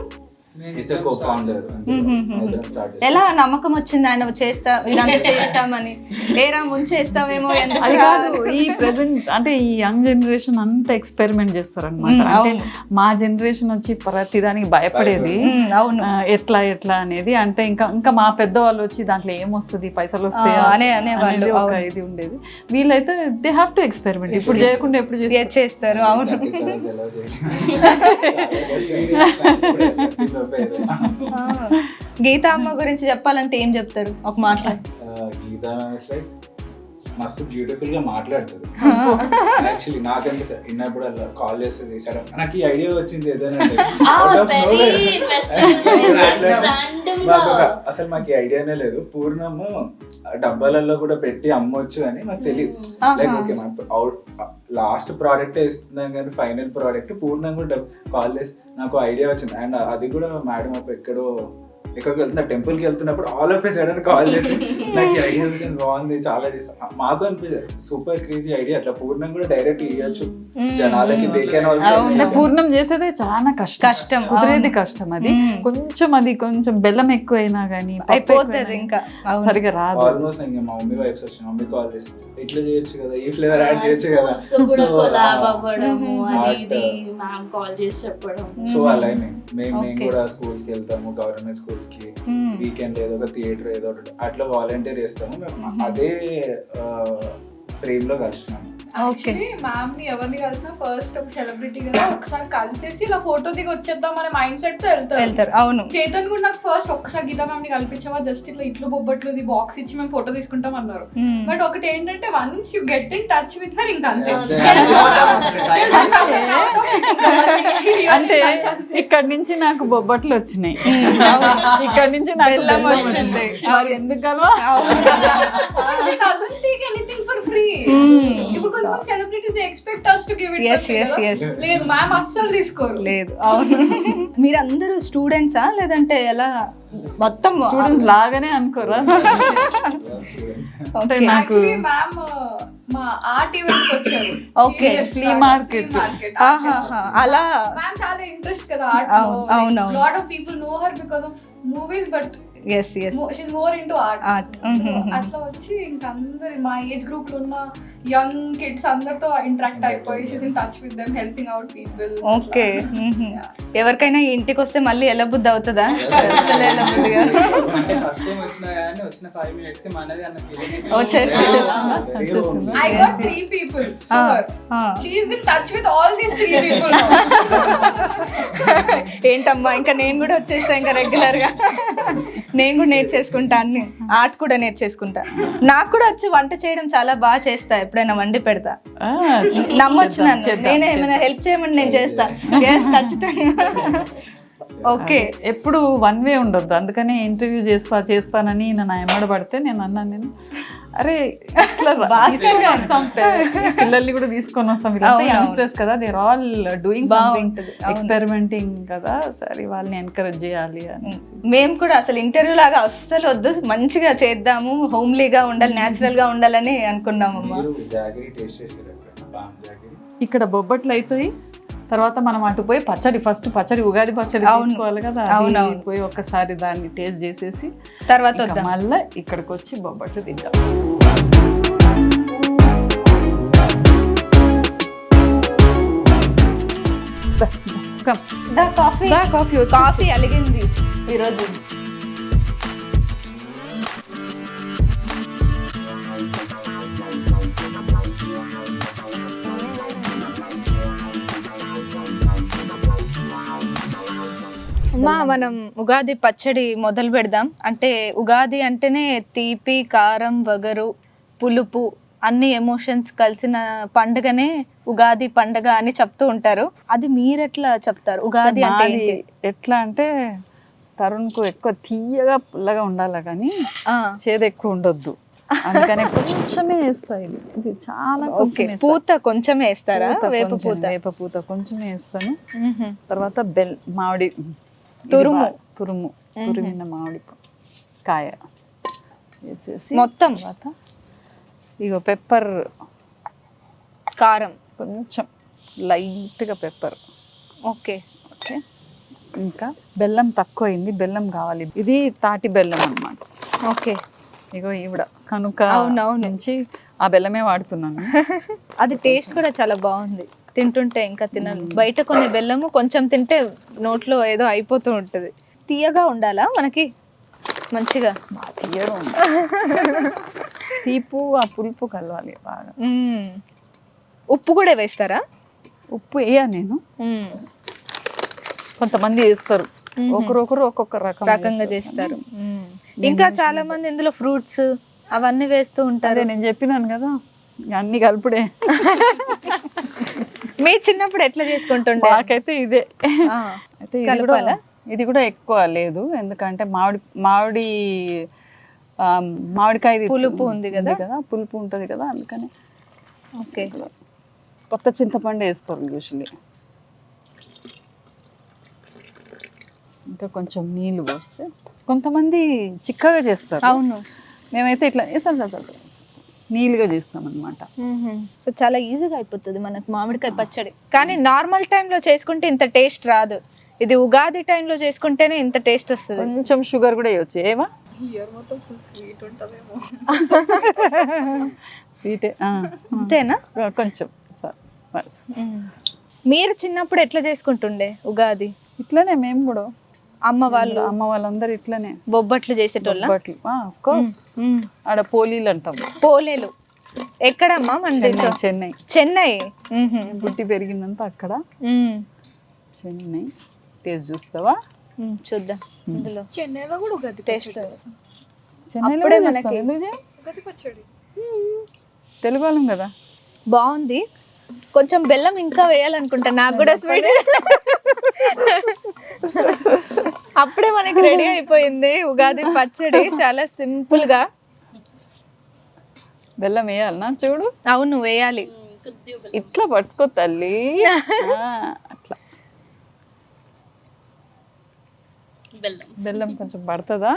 ఎలా నమ్మకం వచ్చింది ఆయన ఇదంతా చేస్తామని? ఏరా ముంచేస్తావేమో ఎందుకు? అది కాదు, ఈ ప్రెసెంట్ అంటే ఈ యంగ్ జనరేషన్ అంతా ఎక్స్పెరిమెంట్ చేస్తారనమాట. అంటే మా జనరేషన్ వచ్చి ప్రతిదానికి భయపడేది, ఎట్లా అనేది. అంటే ఇంకా మా పెద్దవాళ్ళు వచ్చి దాంట్లో ఏమొస్తుంది, పైసలు వస్తాయి అనేది ఒక ఇది ఉండేది. వీళ్ళైతే దే హ్యావ్ టు ఎక్స్పెరిమెంట్. ఇప్పుడు చేయకుండా ఎప్పుడు చేస్తారు. అవును. గీతా అమ్మ గురించి చెప్పాలంటే ఏం చెప్తారు ఒక మాట? గీతా మస్తు బ్యూటిఫుల్ గా మాట్లాడుతుంది. యాక్చువల్లీ నాకంటే విన్నప్పుడు అలా కాల్ చేస్తుంది, సడన్ నాకు ఈ ఐడియా వచ్చింది ఏదైనా. అసలు మాకు ఈ ఐడియానే లేదు. పూర్ణము డబ్బాలలో కూడా పెట్టి అమ్మొచ్చు అని మాకు తెలియదు. లైక్ ఓకే లాస్ట్ ప్రోడక్ట్ ఇస్తున్నాం కానీ ఫైనల్ ప్రోడక్ట్ పూర్ణం కూడా కాల్ చేసి నాకు ఐడియా వచ్చింది. అండ్ అది కూడా మేడం ఎక్కడో ఎక్కడికి వెళ్తున్నా టెంపుల్ కి వెళ్తున్నప్పుడు all of A sudden call చేసి నాకు ఈ ఐడియా విషయం బాగుంది చాలా చేసాం మాకు అనిపించదు సూపర్ క్రేజీ ఐడియా అట్లా పూర్ణం కూడా డైరెక్ట్ ఇవ్వచ్చు జనాలకి అంటే పూర్ణం చేసేదే చాలా కష్టం కుదిరేది కష్టం అది కొంచెం బెల్లం ఎక్కువైనా కానీ అయిపోతుంది ఇంకా సరిగా రాదు. ఆల్మోస్ట్ ఇంకా మా మమ్మీ వైఫ్స్ వచ్చిన మమ్మీ కాల్ చేసి ఇట్లా చేయొచ్చు కదా ఈ ఫ్లేవర్ యాడ్ చేయొచ్చు కదా కాల్ చేసి చెప్పడం. సో అలా మేము కూడా స్కూల్స్ కి వెళ్తాము గవర్నమెంట్ స్కూల్ కి వీకెండ్ ఏదో ఒక థియేటర్ ఏదో ఒకటి అట్లా వాలంటీర్ చేస్తాము మేము అదే ఫ్రేమ్ లో కలిసినాము. యాక్చువల్లీ మ్యామ్ ని ఎవరిని కలిసినా ఫస్ట్ ఒక సెలబ్రిటీ కదా ఒకసారి కలిసేసి ఇలా ఫోటో దిగి వచ్చేద్దాం అనే మైండ్ సెట్ తో వెళ్తారు. అవును చేతన్ కూడా నాకు ఫస్ట్ ఒక్కసారి గీతా మ్యామ్ ని కల్పించావా జస్ట్ ఇట్లా ఇట్లు బొబ్బట్లు ఇది బాక్స్ ఇచ్చి మేము ఫోటో తీసుకుంటాం అన్నారు. బట్ ఒకటి ఏంటంటే once you get in touch with her ఇంకా అంతే. అంటే ఇక్కడ నుంచి నాకు బొబ్బట్లు వచ్చినాయి, ఇక్కడ నుంచి నాకు బెల్లం వచ్చింది. మరి ఎందుకలా ఎనీథింగ్ ఫర్ ఫ్రీ. ఇప్పుడు కొంతమంది celebrities expect us to give it Yes, for free yes, కదా. yes. లేదు మ్యామ్ అస్సలు తీసుకోరు. లేదు. అవును. మీరందరూ స్టూడెంట్సా లేదంటే ఎలా మొత్తం స్టూడెంట్స్ లాగానే అనుకోరా? అంటే నాకు యాక్చువల్లీ మ్యామ్ మా ఆర్ట్ ఈవెంట్ వచ్చారు. Okay, flea market. అలా మ్యామ్ చాలా ఇంట్రెస్ట్ కదా ఆర్ట్ లో. అవునవును. Lot of people know her because of movies but yes yes she's more into art. అట్లా వచ్చి ఇంకా అందరి మా ఏజ్ గ్రూప్ లో ఉన్న యంగ్ కిడ్స్ అందరితో ఇంటరాక్ట్ అయిపోయి she's in touch with them helping out people. Okay. ఎవరికైనా ఇంటికి వస్తే మళ్ళీ ఎలా బుద్ధి అవుతుందా? అసలు ఎలా బుద్ధి కాదు. అంటే ఫస్ట్ టైం వచ్చినా కానీ వచ్చిన 5 minutes కి మనది అన్న ఫీలింగ్ వచ్చేస్తుంది. I got 3 people. Sure. She is in touch with all these 3 people. ఏంటమ్మా ఇంకా నేను కూడా వచ్చేస్తా ఇంకా రెగ్యులర్ గా. నేను కూడా నేర్చేసుకుంటా అన్ని ఆర్ట్ కూడా నేర్చేసుకుంటా. నాకు కూడా వచ్చి వంట చేయడం చాలా బాగా చేస్తా. ఎప్పుడైనా వండి పెడతా. నమ్మొచ్చు నన్ను. నేనే ఏమైనా హెల్ప్ చేయమని నేను చేస్తా. ఎస్ ఖచ్చితంగా. ఓకే. ఎప్పుడు వన్ వే ఉండొద్దు. అందుకనే ఇంటర్వ్యూ చేస్తానని నన్ను ఎమ్మడబడితే నేను అన్నాను అరే ఇట్లా వస్తాం పిల్లల్ని కూడా తీసుకొని వస్తాం. వీళ్ళంతా యంగ్స్టర్స్ కదా, they're all doing something experimenting కదా, సరే వాళ్ళని ఎంకరేజ్ చేయాలి అనేసి. మేము కూడా అసలు ఇంటర్వ్యూ లాగా అస్సలు వద్దు, మంచిగా చేద్దాము, హోమ్లీగా ఉండాలి, న్యాచురల్ గా ఉండాలని అనుకున్నాము. ఇక్కడ బొబ్బట్లు అవుతాయి, తర్వాత మనం అటు పోయి ఫస్ట్ పచ్చడి ఉగాది పచ్చడి తీసుకోవాలి కదా, అది పోయి ఒక్కసారి దాన్ని టేస్ట్ చేసేసి తర్వాత మళ్ళీ ఇక్కడికి వచ్చి బొబ్బట్లు తింటాం. కాఫీ అలిగింది ఈరోజు. మనం ఉగాది పచ్చడి మొదలు పెడదాం. అంటే ఉగాది అంటేనే తీపి, కారం, వగరు, పులుపు అన్ని ఎమోషన్స్ కలిసిన పండుగనే ఉగాది పండుగ అని చెప్తూ ఉంటారు. అది మీరెట్లా చెప్తారు? ఉగాది అంటే ఏంటి? ఎట్లా అంటే తరుణ్కు ఎక్కువ తీయగా పుల్లగా ఉండాలి కానీ చేదు ఎక్కువ ఉండొద్దు, అందుకనే కొంచెమే వేస్తాయి. ఇది చాలా పూత కొంచెమే వేస్తారా? వేప పూత కొంచెమే వేస్తాను. తర్వాత మామిడి తురిమిన మామిడి కాయ వేసేసి మొత్తం ఇగో పెప్పర్, కారం కొంచెం లైట్గా పెప్పర్. ఓకే. ఇంకా బెల్లం తక్కువ అయింది, బెల్లం కావాలి. ఇది తాటి బెల్లం అన్నమాట. ఓకే. ఇగో ఈవిడ కనుక నుంచి ఆ బెల్లమే వాడుతున్నాను. అది టేస్ట్ కూడా చాలా బాగుంది, తింటుంటే ఇంకా తినాలి. బయట కొన్ని బెల్లము కొంచెం తింటే నోట్లో ఏదో అయిపోతూ ఉంటుంది. తీయగా ఉండాలా మనకి మంచిగా? తీయగా ఉండాలి, తీపు ఆ పులుపు కలవాలి బాగా. ఉప్పు కూడా వేస్తారా? ఉప్పు వేయా నేను, కొంతమంది వేస్తారు, ఒకరొకరు ఒక్కొక్క రకంగా చేస్తారు. ఇంకా చాలా మంది ఇందులో ఫ్రూట్స్ అవన్నీ వేస్తూ ఉంటారు. నేను చెప్పినాను కదా అన్ని కలుపుడే. మీ చిన్నప్పుడు ఎట్లా చేసుకుంటుండే? నాకైతే ఇదే. అయితే ఇది కూడా ఎక్కువ లేదు, ఎందుకంటే మామిడికాయ పులుపు ఉంది కదా, పులుపు ఉంటుంది కదా, అందుకని. ఓకే. కొత్త చింతపండు వేస్తారు యూజువల్లీ. ఇంకా కొంచెం నీళ్ళు పోస్తే కొంతమంది చిక్కగా చేస్తారు. అవును. మేమైతే ఇట్లా నీళ్ళుగా చేస్తాం అనమాట. సో చాలా ఈజీగా అయిపోతుంది మనకు మామిడికాయ పచ్చడి. కానీ నార్మల్ టైంలో చేసుకుంటే ఇంత టేస్ట్ రాదు. ఇది ఉగాది టైంలో చేసుకుంటేనే ఇంత టేస్ట్ వస్తుంది. కొంచెం షుగర్ కూడా వేయచ్చు. ఏవా ఇయర్ మొత్తం ఫుల్ స్వీట్ ఉంటుందేమో. స్వీటే అంతేనా? కొంచెం బస్. మీరు చిన్నప్పుడు ఎట్లా చేసుకుంటుండే ఉగాది? ఇట్లనే మేము కూడా అమ్మ వాళ్ళందరూ ఇట్లనే బొబ్బట్లు చేసేటోళ్ళ? ఆడ పోలీలు అంటాం. పోలేలు ఎక్కడమ్మా? మన చెన్నై. చెన్నై పుట్టి పెరిగిందంతా అక్కడ. చెన్నై. టేస్ట్ చూస్తావా? చూద్దాం. ఇందులో చెన్నైలో కూడా ఉగాది టేస్ట్ చెన్నైలో మనకి ఉగాది పచ్చడి తెలుగు వాళ్ళం కదా. బాగుంది. కొంచెం బెల్లం ఇంకా వేయాలనుకుంటా. నాకు కూడా స్వీట్. అప్పుడే మనకి రెడీ అయిపోయింది ఉగాది పచ్చడి. చాలా సింపుల్ గా. బెల్లం వేయాలనా? చూడు. అవును వేయాలి. ఇట్లా పట్టుకో తల్లి. అట్లా బెల్లం కొంచెం పడుతుందా?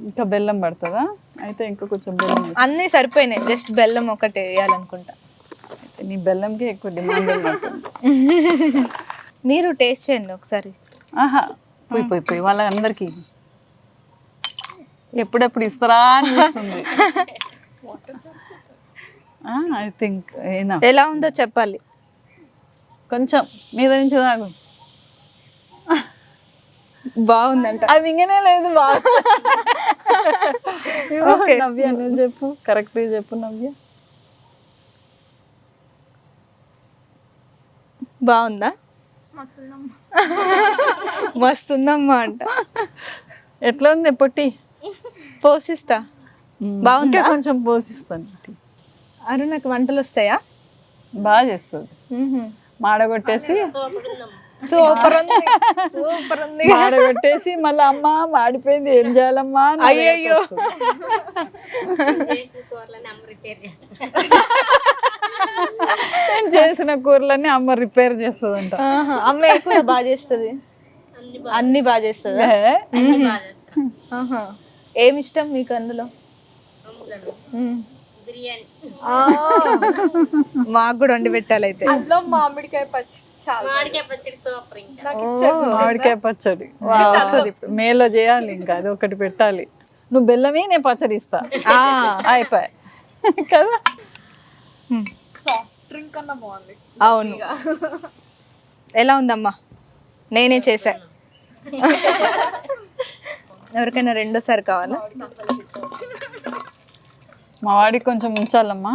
ఇంకా బెల్లం పడుతుందా? అయితే ఇంకా కొంచెం బెల్లం. అన్నీ సరిపోయినాయి. జస్ట్ బెల్లం ఒకటి వేయాలనుకుంటా. నీ బెల్లంకి ఎక్కువ డిమాండ్ ఉన్నట్టు. మీరు టేస్ట్ చేయండి ఒకసారి. ఆహా పోయి వాళ్ళందరికీ ఎప్పుడెప్పుడు ఇస్తారా అనిపిస్తుంది. ఐ థింక్ ఎలా ఉందో చెప్పాలి. కొంచెం మీద నుంచి తాగు. బాగుందంట. అది ఇంకనే లేదు. నవ్య నువ్వు చెప్పు. కరెక్ట్ చెప్పు నవ్య. బాగుందా? మస్తుందమ్మా అంట. ఎట్లా ఉంది పొట్టి? పోసిస్తా. బాగుందా? కొంచెం పోసిస్తాను. అరుణకు వంటలు వస్తాయా? బాగా చేస్తుంది. మాడగొట్టేసి సూపర్ ఉంది. సూపర్ ఉంది. మాడగొట్టేసి మళ్ళీ అమ్మ మాడిపోయింది ఏం చేయాలమ్మా? అయ్యయ్యో. నేను చేసిన కూరలన్నీ అమ్మ రిపేర్ చేస్తుందంట. అమ్మ ఏ కూర బాగా చేస్తుంది? అన్ని బాగా చేస్తుంది. ఏమి ఇష్టం మీకు అందులో? మాకు కూడా వండి పెట్టాలి అయితే. అందులో మామిడికాయ పచ్చడి. మామిడికాయ పచ్చడి వస్తుంది. మేలో చేయాలి. ఇంకా అది ఒకటి పెట్టాలి. నువ్వు బెల్లమే నేను పచ్చడి ఇస్తా. అయిపోయి కదా. సాఫ్ట్ డ్రింక్ అన్న బాగుంది. అవును. ఎలా ఉందమ్మా? నేనే చేసా. ఎవరికైనా రెండోసారి కావాలా? మా వాడికి కొంచెం ఉంచాలమ్మా.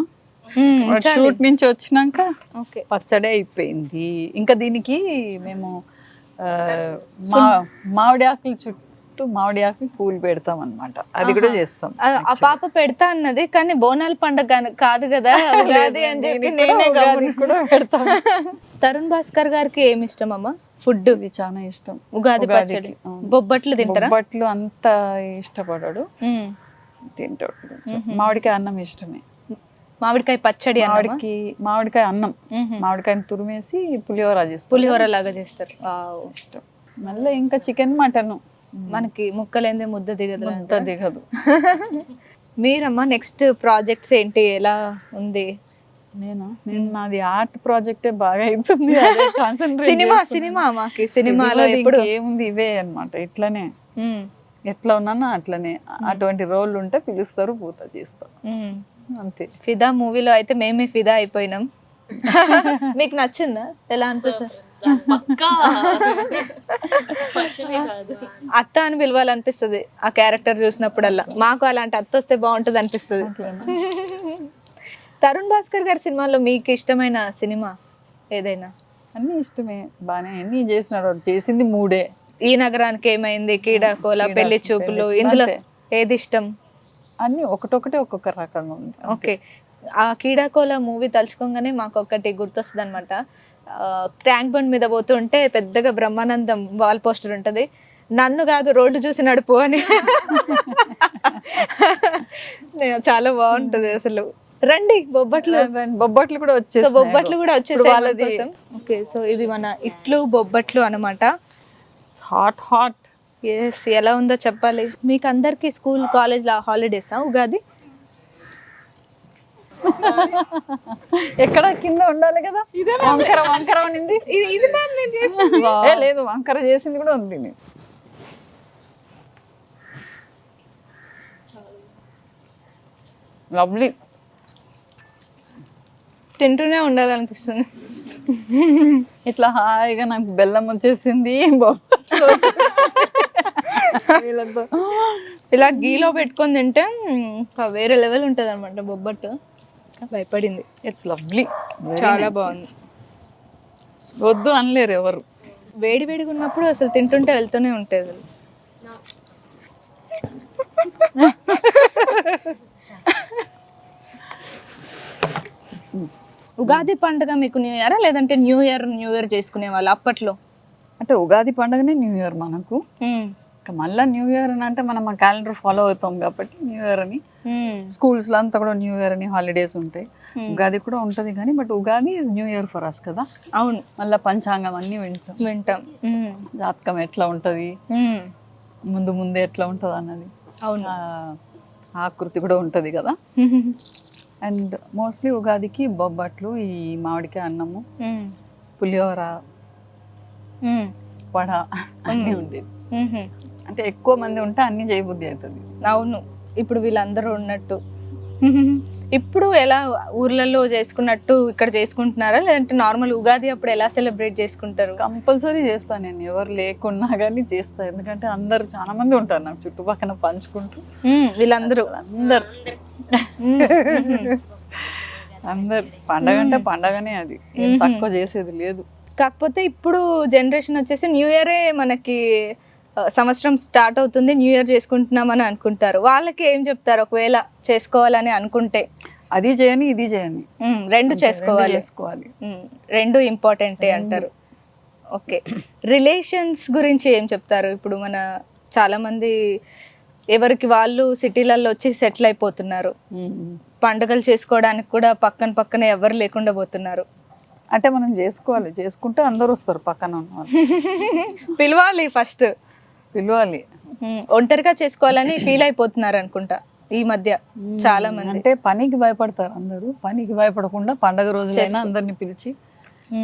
షూట్ నుంచి వచ్చినాక పచ్చడి అయిపోయింది. ఇంకా దీనికి మేము మామిడి ఆకులు చుట్టూ మామిడి ఆకులు పూలు పెడతాం అన్నమాట. అది కూడా చేస్తాం. ఆ పాప పెడతా అన్నది కానీ బోనాల పండుగ కాదు కదా ఉగాది అని చెప్పి నేనే కూడా పెడతాం. తరుణ్ భాస్కర్ గారికి ఏమి ఇష్టం అమ్మా? ఫుడ్ చాలా ఇష్టం. ఉగాది పచ్చడి. బొబ్బట్లు తింటారా? బొబ్బట్లు అంత ఇష్టపడాడు. తింటాడు. మామిడికాయ అన్నం ఇష్టమే. మామిడికాయ పచ్చడి. మామిడికాయ అన్నం. మామిడికాయని తురిమేసి పులిహోర చేస్తారు. పులిహోర లాగా చేస్తారు. ఇష్టం. మళ్ళీ ఇంకా చికెన్ మటన్. మనకి ముక్కలేందే ముద్ద దిగదు. మీరమ్మా నెక్స్ట్ ప్రాజెక్ట్స్ ఏంటి? ఎలా ఉంది? నేను నాది ఆర్ట్ ప్రాజెక్టే బాగా అవుతుంది. సినిమా మాకి సినిమాలో ఎప్పుడు ఏముంది ఇవే అన్నమాట. ఇట్లనే ఎట్లా ఉన్నానో అట్లనే అటువంటి రోల్ ఉంటే పిలుస్తారు, పూత చేస్తారు అంతే. ఫిదా మూవీలో అయితే మేమే ఫిదా అయిపోయినాం. మీకు నచ్చిందా? ఎలా అనిపిస్తుంది? అత్త అని పిలవాలనిపిస్తుంది ఆ క్యారెక్టర్ చూసినప్పుడల్లా. మాకు అలాంటి అత్త వస్తే బాగుంటుంది అనిపిస్తుంది. తరుణ్ భాస్కర్ గారి సినిమాలో మీకు ఇష్టమైన సినిమా ఏదైనా? అన్ని ఇష్టమే. బానే అన్ని చేసినాడు. చేసింది 3. ఈ నగరానికి ఏమైంది, కీడాకోల, పెళ్లి చూపులు, ఇందులో ఏది ఇష్టం? అన్ని ఒకటొకటి ఒక్కొక్క రకంగా ఉంది. ఓకే. ఆ కీడాకోల మూవీ తలుచుకోగానే మాకు ఒకటి గుర్తొస్తుంది అనమాట. ట్యాంక్ బండ్ మీద పోతుంటే పెద్దగా బ్రహ్మానందం వాల్ పోస్టర్ ఉంటుంది, నన్ను కాదు రోడ్డు చూసి నడుపు అని. చాలా బాగుంటది అసలు. రండి బొబ్బట్లు కూడా వచ్చేసి బొబ్బట్లు కూడా వచ్చేసాయి. ఓకే, సో ఇది మన ఇట్లు బొబ్బట్లు అనమాట. Hot hot. ఎస్, ఎలా ఉందో చెప్పాలి. మీకు అందరికి స్కూల్ కాలేజ్ హాలిడేసా ఉగాది? ఎక్కడ కింద ఉండాలి కదా, వంకర వంకర ఉన్నింది. ఏ లేదు, వంకర చేసింది కూడా ఉంది. లవ్లీ. తింటూనే ఉండాలనిపిస్తుంది. ఇట్లా హాయిగా నాకు బెల్లం వచ్చేసింది. వీళ్ళతో ఇలా గీలో పెట్టుకొని తింటే ఇంకా వేరే లెవెల్ ఉంటుంది అనమాట బొబ్బట్టు. భయపడింది. ఇట్స్ లవ్లీ, చాలా బాగుంది. వద్దు అనలేరు ఎవరు. వేడి వేడిగా ఉన్నప్పుడు అసలు తింటుంటే వెళ్తూనే ఉంటుంది. ఉగాది పండుగ మీకు న్యూ ఇయరా లేదంటే న్యూ ఇయర్ చేసుకునే వాళ్ళు అప్పట్లో? అంటే ఉగాది పండుగనే న్యూ ఇయర్ మనకు. ఇంకా మళ్ళీ న్యూ ఇయర్ అని అంటే మనం ఆ క్యాలెండర్ ఫాలో అవుతాం కాబట్టి న్యూ ఇయర్ అని. స్కూల్స్లో అంతా కూడా న్యూ ఇయర్ అని హాలిడేస్ ఉంటాయి. ఉగాది కూడా ఉంటుంది కానీ but Ugadi is new year for us కదా. అవును, మళ్ళీ పంచాంగం అన్నీ వింటాం. జాతకం ఎట్లా ఉంటుంది, ముందు ముందే ఎట్లా ఉంటుంది అన్నది. అవును, ఆకృతి కూడా ఉంటుంది కదా. అండ్ మోస్ట్లీ ఉగాదికి బొబ్బట్లు, ఈ మామిడికాయ అన్నము, పులిహోర, వడ అన్నీ ఉండేది. అంటే ఎక్కువ మంది ఉంటే అన్ని చేయబుద్ధి అవుతుంది. అవును, ఇప్పుడు వీళ్ళందరూ ఉన్నట్టు. ఇప్పుడు ఎలా ఊర్లలో చేసుకున్నట్టు ఇక్కడ చేసుకుంటున్నారా లేదంటే నార్మల్ ఉగాది అప్పుడు ఎలా సెలబ్రేట్ చేసుకుంటారు? కంపల్సరీ చేస్తాను నేను, ఎవరు లేకున్నా కానీ చేస్తాను. ఎందుకంటే అందరు చాలా మంది ఉంటారు నాకు చుట్టుపక్కల పంచుకుంటూ. వీళ్ళందరూ అందరు పండగ అంటే పండగనే, అది ఏం తక్కువ చేసేది లేదు. కాకపోతే ఇప్పుడు జనరేషన్ వచ్చేసి న్యూ ఇయరే మనకి సంవత్సరం స్టార్ట్ అవుతుంది, న్యూ ఇయర్ చేసుకుంటున్నామని అనుకుంటారు. వాళ్ళకి ఏం చెప్తారు ఒకవేళ చేసుకోవాలని అనుకుంటే? అది చేయని ఇది చేయని, రెండు చేసుకోవాలి. రెండు ఇంపార్టెంటే అంటారు. ఓకే, రిలేషన్స్ గురించి ఏం చెప్తారు? ఇప్పుడు మన చాలా మంది ఎవరికి వాళ్ళు సిటీలలో వచ్చి సెటిల్ అయిపోతున్నారు. పండుగలు చేసుకోవడానికి కూడా పక్కనే ఎవరు లేకుండా పోతున్నారు. అంటే మనం చేసుకోవాలి, చేసుకుంటే అందరూ వస్తారు పక్కన ఉన్న వాళ్ళు. పిలవాలి, ఫస్ట్ పిలవాలి. ఒంటరిగా చేసుకోవాలని ఫీల్ అయిపోతున్నారు అనుకుంటా ఈ మధ్య చాలా మంది. అంటే పనికి భయపడతారు అందరూ. పనికి భయపడకుండా పండగ రోజులైనా అందరిని పిలిచి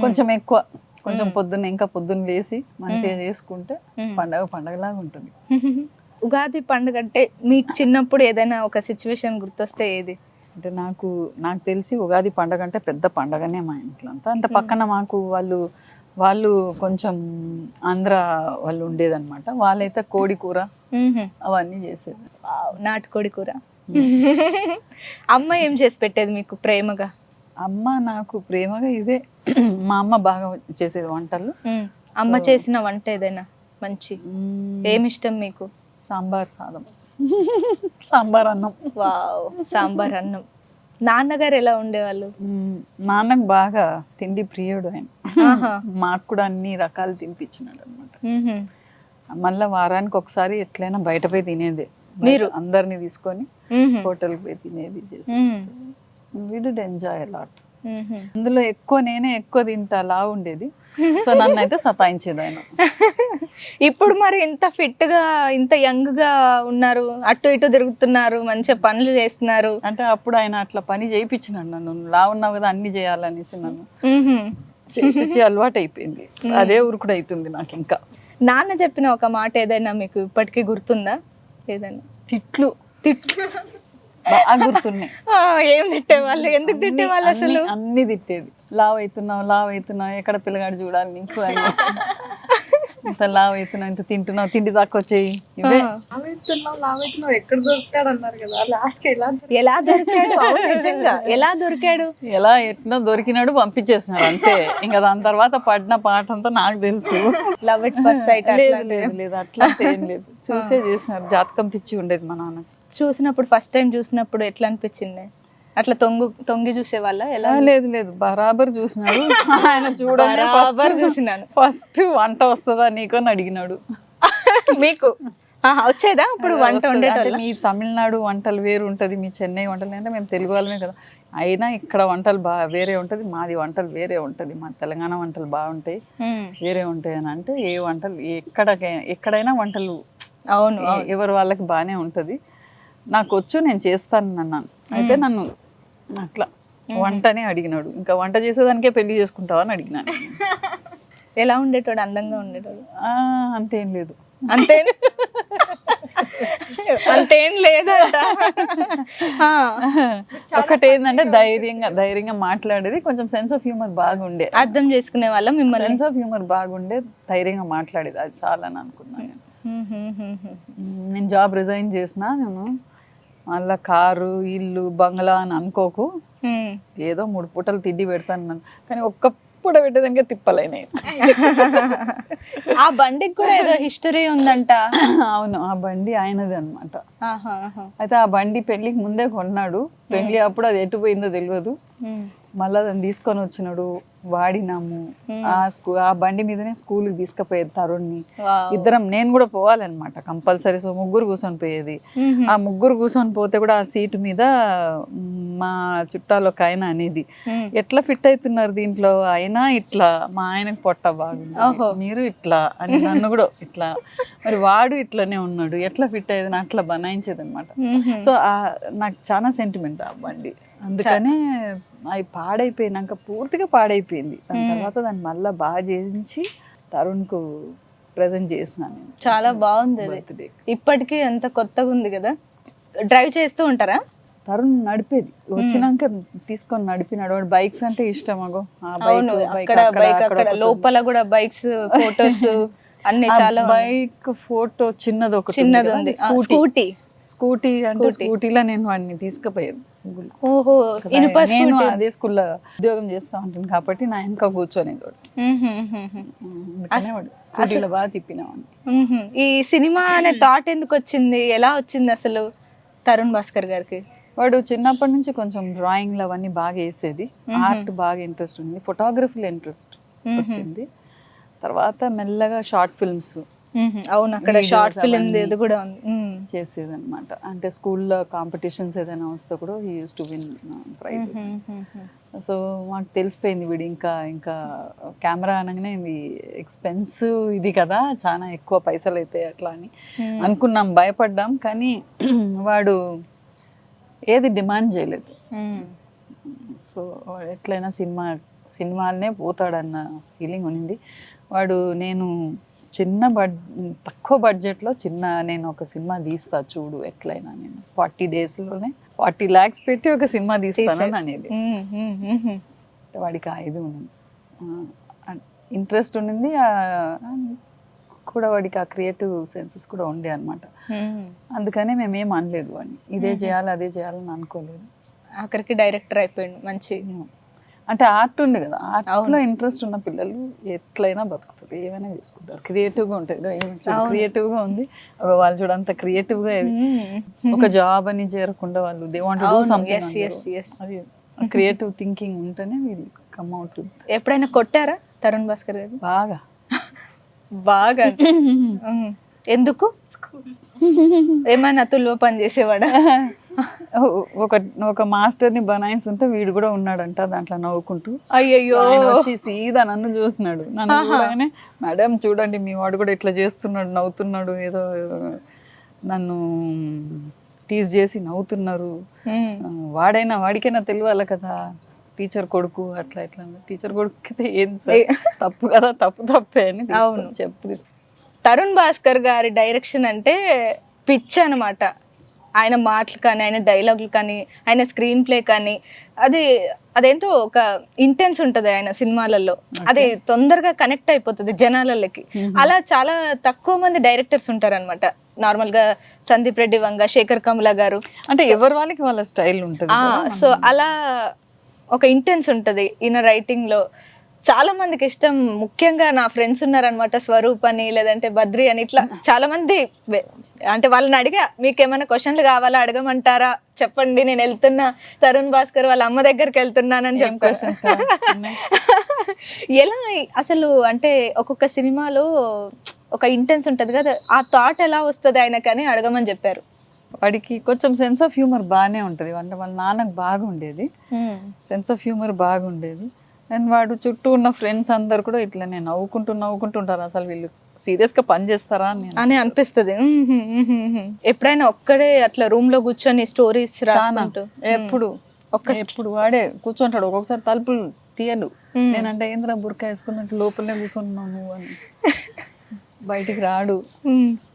కొంచెం ఎక్కువ, కొంచెం పొద్దున్న లేసి మంచిగా చేసుకుంటే పండగలాగా ఉంటుంది. ఉగాది పండుగ అంటే మీకు చిన్నప్పుడు ఏదైనా ఒక సిచ్యువేషన్ గుర్తొస్తే ఏది? అంటే నాకు తెలిసి ఉగాది పండగ అంటే పెద్ద పండగనే మా ఇంట్లో అంతా. అంటే పక్కన మాకు వాళ్ళు కొంచెం ఆంధ్ర వాళ్ళు ఉండేదన్నమాట. వాళ్ళైతే కోడి కూర అవన్నీ చేసేది. నాటుకోడి కూర. అమ్మ ఏం చేసి పెట్టేది మీకు ప్రేమగా? అమ్మ నాకు ప్రేమగా ఇదే, మా అమ్మ బాగా చేసేది వంటలు. అమ్మ చేసిన వంట ఏదైనా మంచి ఏమి ఇష్టం మీకు? సాంబార్ సాదం, సాంబార్ అన్నం. వావ్, సాంబార్ అన్నం. నాన్నగారు ఎలా ఉండేవాళ్ళు? నాన్నకు బాగా తిండి ప్రియుడు ఆయన. మాకు కూడా అన్ని రకాలు తినిపించినాడు అనమాట. మళ్ళీ వారానికి ఒకసారి ఎట్లయినా బయట పోయి తినేది. మీరు అందరినీ తీసుకొని హోటల్కి పోయి తినేది చేసి we did enjoy a lot. అందులో నేనే ఎక్కువ తింటా, లావు ఉండేది. సో నన్ను అయితే సతాయించేది ఆయన. ఇప్పుడు మరి ఇంత ఫిట్ గా ఇంత యంగ్ గా ఉన్నారు, అటు ఇటు తిరుగుతున్నారు, మంచిగా పనులు చేస్తున్నారు. అంటే అప్పుడు ఆయన అట్లా పని చేయించినాడు నన్ను. లావు ఉన్నావు కదా అన్ని చేయాలనేసి నన్ను చేయించి అలవాటు అయిపోయింది. అదే ఊరుకుడు అవుతుంది నాకు. ఇంకా నాన్న చెప్పిన ఒక మాట ఏదైనా మీకు ఇప్పటికీ గుర్తుందా? ఏదైనా తిట్లు బాగా గుర్తున్నాయి. ఏం తిట్టేవాళ్ళు? ఎందుకు తిట్టేవాళ్ళు? అసలు అన్ని తిట్టేది. లావు అవుతున్నావు, ఎక్కడ పిల్లగాడు చూడాలి నీకు అనేసి. ఇంత లావు అవుతున్నావు, ఇంత తింటున్నావు, తిండి తక్కువ వచ్చేయి. ఇవే లావైతున్నావు ఎక్కడ దొరుకుతాడు అన్నారు కదా, లాస్ట్ కి ఎలా దొరికాడు? నిజంగా ఎలా దొరికాడు? ఎట్లా దొరికినాడు, పంపించేస్తున్నారు అంతే. ఇంకా దాని తర్వాత పడిన పాట అంతా నాకు తెలుసు. Love at first sight? లేదు అట్లా ఏం లేదు, చూసే చేసినారు. జాతకం పిచ్చి ఉండేది మా నాన్న. చూసినప్పుడు ఫస్ట్ టైం చూసినప్పుడు ఎట్లా అనిపించింది? అట్లా తొంగి చూసేవాళ్ళ? ఎలా? లేదు బరాబర్ చూసినాడు ఆయన. చూడాలి చూసినాను. ఫస్ట్ వంట వస్తుందా నీకు అని అడిగినాడు. మీకు వచ్చేదా ఇప్పుడు వంట వస్తది. వండేటోళ్ళ? అంటే మీ తమిళనాడు వంటలు వేరు ఉంటుంది, మీ చెన్నై వంటలు అంటే మేము తెలుగు వాళ్ళమే కదా, అయినా ఇక్కడ వంటలు వేరే ఉంటుంది, మాది వంటలు వేరే ఉంటుంది, మా తెలంగాణ వంటలు బాగుంటాయి వేరే ఉంటాయి అని అంటే ఏ వంటలు ఎక్కడైనా వంటలు అవును ఎవరు వాళ్ళకి బాగానే ఉంటుంది. నాకు వచ్చు, నేను చేస్తాను అన్నాను. అయితే నన్ను అట్లా వంటనే అడిగినాడు, ఇంకా వంట చేసేదానికే పెళ్లి చేసుకుంటావా అని అడిగినాను. ఎలా ఉండేటోడు? అందంగా ఉండేటోడు? అంతేం లేదు. అంతేం అంతేం లేదంట. ఒకటేందంటే ధైర్యంగా మాట్లాడేది, కొంచెం సెన్స్ ఆఫ్ హ్యూమర్ బాగుండే, అర్థం చేసుకునే వాళ్ళ మిమ్మల్ని సెన్స్ ఆఫ్ హ్యూమర్ బాగుండే, ధైర్యంగా మాట్లాడేది, అది చాలా అని అనుకున్నాను నేను. నేను జాబ్ రిజైన్ చేసిన, నేను మళ్ళీ కారు ఇల్లు బంగ్లా అని అనుకోకు, ఏదో 3 పూటలు తిండి పెడతాను నన్ను, కానీ ఒక్క పూట పెట్టేదానికే తిప్పలేని. ఆ బండికి కూడా ఏదో హిస్టరీ ఉందంట. అవును, ఆ బండి ఆయనది అనమాట. అయితే ఆ బండి పెళ్లికి ముందే కొన్నాడు, పెళ్లి అప్పుడు అది ఎటు పోయిందో తెలియదు, మళ్ళీ దాన్ని తీసుకొని వచ్చినాడు, వాడినాము. ఆ బండి మీదనే స్కూల్కి తీసుకుపోయేది తరుణ్ని, ఇద్దరం, నేను కూడా పోవాలన్నమాట కంపల్సరీ. సో 3 కూర్చొని పోయేది. ఆ 3 కూర్చొని పోతే కూడా ఆ సీటు మీద మా చుట్టాలు ఒక ఆయన అనేది, ఎట్లా ఫిట్ అవుతున్నారు దీంట్లో, అయినా ఇట్లా, మా ఆయనకు పొట్ట బాగుంది, మీరు ఇట్లా అని నన్ను కూడా ఇట్లా, మరి వాడు ఇట్లానే ఉన్నాడు, ఎట్లా ఫిట్ అయ్యేది అట్లా బనాయించేది అనమాట. సో నాకు చాలా సెంటిమెంట్ ఆ బండి, అందుకనే అవి పాడైపోయినాక పూర్తిగా పాడైపోయింది. దాని తర్వాత దాన్ని మళ్ళీ బాగా చేయించి తరుణ్కు ప్రజెంట్ చేసినాను. చాలా బాగుంది అది, ఇప్పటికీ ఎంత కొత్తగా ఉంది కదా. డ్రైవ్ చేస్తూ ఉంటారా? తరుణ్ నడిపేది, వచ్చినాక తీసుకొని నడిపినాడు. వాడు బైక్స్ అంటే ఇష్టం. అగో అక్కడ లోపల కూడా బైక్స్ ఫోటోస్ అన్ని చాలా. బైక్ ఫోటో చిన్నది ఉంది, స్కూటీ అంటే స్కూటీలో నేను వాడిని తీసుకుపోయేది. ఓహో, నేను అదే స్కూల్లో ఉద్యోగం చేస్తా ఉంటాను కాబట్టి నా వెనక కూర్చొనేది, స్కూటీలో బాగా తిప్పినావాడిని. ఈ సినిమా అనే థాట్ ఎందుకు వచ్చింది, ఎలా వచ్చింది అసలు తరుణ్ భాస్కర్ గారికి? వాడు చిన్నప్పటి నుంచి కొంచెం డ్రాయింగ్లు అవన్నీ బాగా వేసేది, ఆర్ట్ బాగా ఇంట్రెస్ట్ ఉంది, ఫోటోగ్రఫీలో ఇంట్రెస్ట్ వచ్చింది. తర్వాత మెల్లగా షార్ట్ ఫిల్మ్స్, అవును అక్కడ షార్ట్ ఫిల్మ్ కూడా చేసేది అనమాట. అంటే స్కూల్లో కాంపిటీషన్స్ ఏదైనా వస్తే కూడా he use to win prices. So మాకు తెలిసిపోయింది వీడు ఇంకా కెమెరా అనగానే ఇది ఎక్స్పెన్సివ్ ఇది కదా, చాలా ఎక్కువ పైసలు అయితే అట్లా అని అనుకున్నాం, భయపడ్డాం. కానీ వాడు ఏది డిమాండ్ చేయలేదు. సో ఎట్లయినా సినిమాలనే పోతాడన్న ఫీలింగ్ ఉంది వాడు. నేను తక్కువ బడ్జెట్లో నేను ఒక సినిమా తీస్తా చూడు, ఎట్లయినా నేను 40 daysలోనే 40 lakhs పెట్టి ఒక సినిమా తీస్తాను అనేది. వాడికి ఇది ఉంది, ఇంట్రెస్ట్ ఉండింది కూడా, వాడికి ఆ క్రియేటివ్ సెన్సెస్ కూడా ఉండే అనమాట. అందుకనే మేమేం అనలేదు వాడిని, ఇదే చేయాలి అదే చేయాలని అనుకోలేదు. ఆఖరికి డైరెక్టర్ అయిపోయింది. మంచి అంటే ఆర్ట్ ఉంది కదా, ఆర్ట్లో ఇంట్రెస్ట్ ఉన్న పిల్లలు ఎట్లయినా బతుకుతారు, ఏమైనా చేసుకుంటారు, క్రియేటివ్గా ఉంటుంది. క్రియేటివ్గా ఉంది వాళ్ళు, చూడ అంత క్రియేటివ్గా ఒక జాబ్ అని చేరకుండా వాళ్ళు they want to do something. అది క్రియేటివ్ థింకింగ్ ఉంటేనే వీళ్ళు కమ్ అవుట్. ఎప్పుడైనా కొట్టారా తరుణ్ భాస్కర్ గారు? బాగా బాగా ఎందుకు? ఏమైనా అతుల్లో పని చేసేవాడా? ఒక మాస్టర్ని బనాయిన్స్ ఉంటే వీడు కూడా ఉన్నాడంట దాంట్లో నవ్వుకుంటూ. అయ్యయ్యో, వచ్చి సీదా నన్ను చూసినాడు. నన్ను చూడగానే మేడం చూడండి మీ వాడు కూడా ఇట్లా చేస్తున్నాడు, నవ్వుతున్నాడు, ఏదో నన్ను టీజ్ చేసి నవ్వుతున్నారు, వాడికైనా తెలియాలి కదా టీచర్ కొడుకు అట్లా ఇట్లా. టీచర్ కొడుకు ఏం తప్పు కదా, తప్పే అని చెప్పు. తరుణ్ భాస్కర్ గారి డైరెక్షన్ అంటే పిచ్ అనమాట. ఆయన మాటలు కానీ, ఆయన డైలాగులు కానీ, ఆయన స్క్రీన్ ప్లే కానీ, అదేంటో ఒక ఇంటెన్స్ ఉంటుంది ఆయన సినిమాలలో. అది తొందరగా కనెక్ట్ అయిపోతుంది జనాలకి. అలా చాలా తక్కువ మంది డైరెక్టర్స్ ఉంటారనమాట. నార్మల్గా సందీప్ రెడ్డి వంగ, శేఖర్ కమల గారు, అంటే ఎవరి వాళ్ళకి వాళ్ళ స్టైల్ ఉంటుంది. సో అలా ఒక ఇంటెన్స్ ఉంటుంది ఈయన రైటింగ్లో. చాలా మందికి ఇష్టం. ముఖ్యంగా నా ఫ్రెండ్స్ ఉన్నారనమాట, స్వరూప్ అని, లేదంటే బద్రి అని, ఇట్లా చాలా మంది. అంటే వాళ్ళని అడిగా, మీకు ఏమైనా క్వశ్చన్లు కావాలా, అడగమంటారా, చెప్పండి, నేను వెళ్తున్నా తరుణ్ భాస్కర్ వాళ్ళ అమ్మ దగ్గరికి వెళ్తున్నానని చెప్పారు. ఎలా అసలు అంటే ఒక్కొక్క సినిమాలో ఒక ఇంటెన్స్ ఉంటుంది కదా, ఆ థాట్ ఎలా వస్తుంది ఆయనకని అడగమని చెప్పారు. వాడికి కొంచెం సెన్స్ ఆఫ్ హ్యూమర్ బాగానే ఉంటుంది, అంటే వాళ్ళ నాన్నకు బాగుండేది, సెన్స్ ఆఫ్ హ్యూమర్ బాగుండేది. అండ్ వాడు చుట్టూ ఉన్న ఫ్రెండ్స్ అందరు కూడా ఇట్లనే నవ్వుకుంటుంటారు, అసలు వీళ్ళు సీరియస్గా పని చేస్తారా అని అనిపిస్తుంది. ఎప్పుడైనా ఒక్కడే అట్లా రూమ్ లో కూర్చొని స్టోరీస్ రాసుకుంటూ ఎప్పుడు వాడే కూర్చుంటాడు, ఒక్కొక్కసారి తలుపులు తీయను, నేనంటే ఏంద్రా బుర్కా వేసుకున్నట్టు లోపలనే కూర్చున్నాను నువ్వు అని, బయటికి రాడు.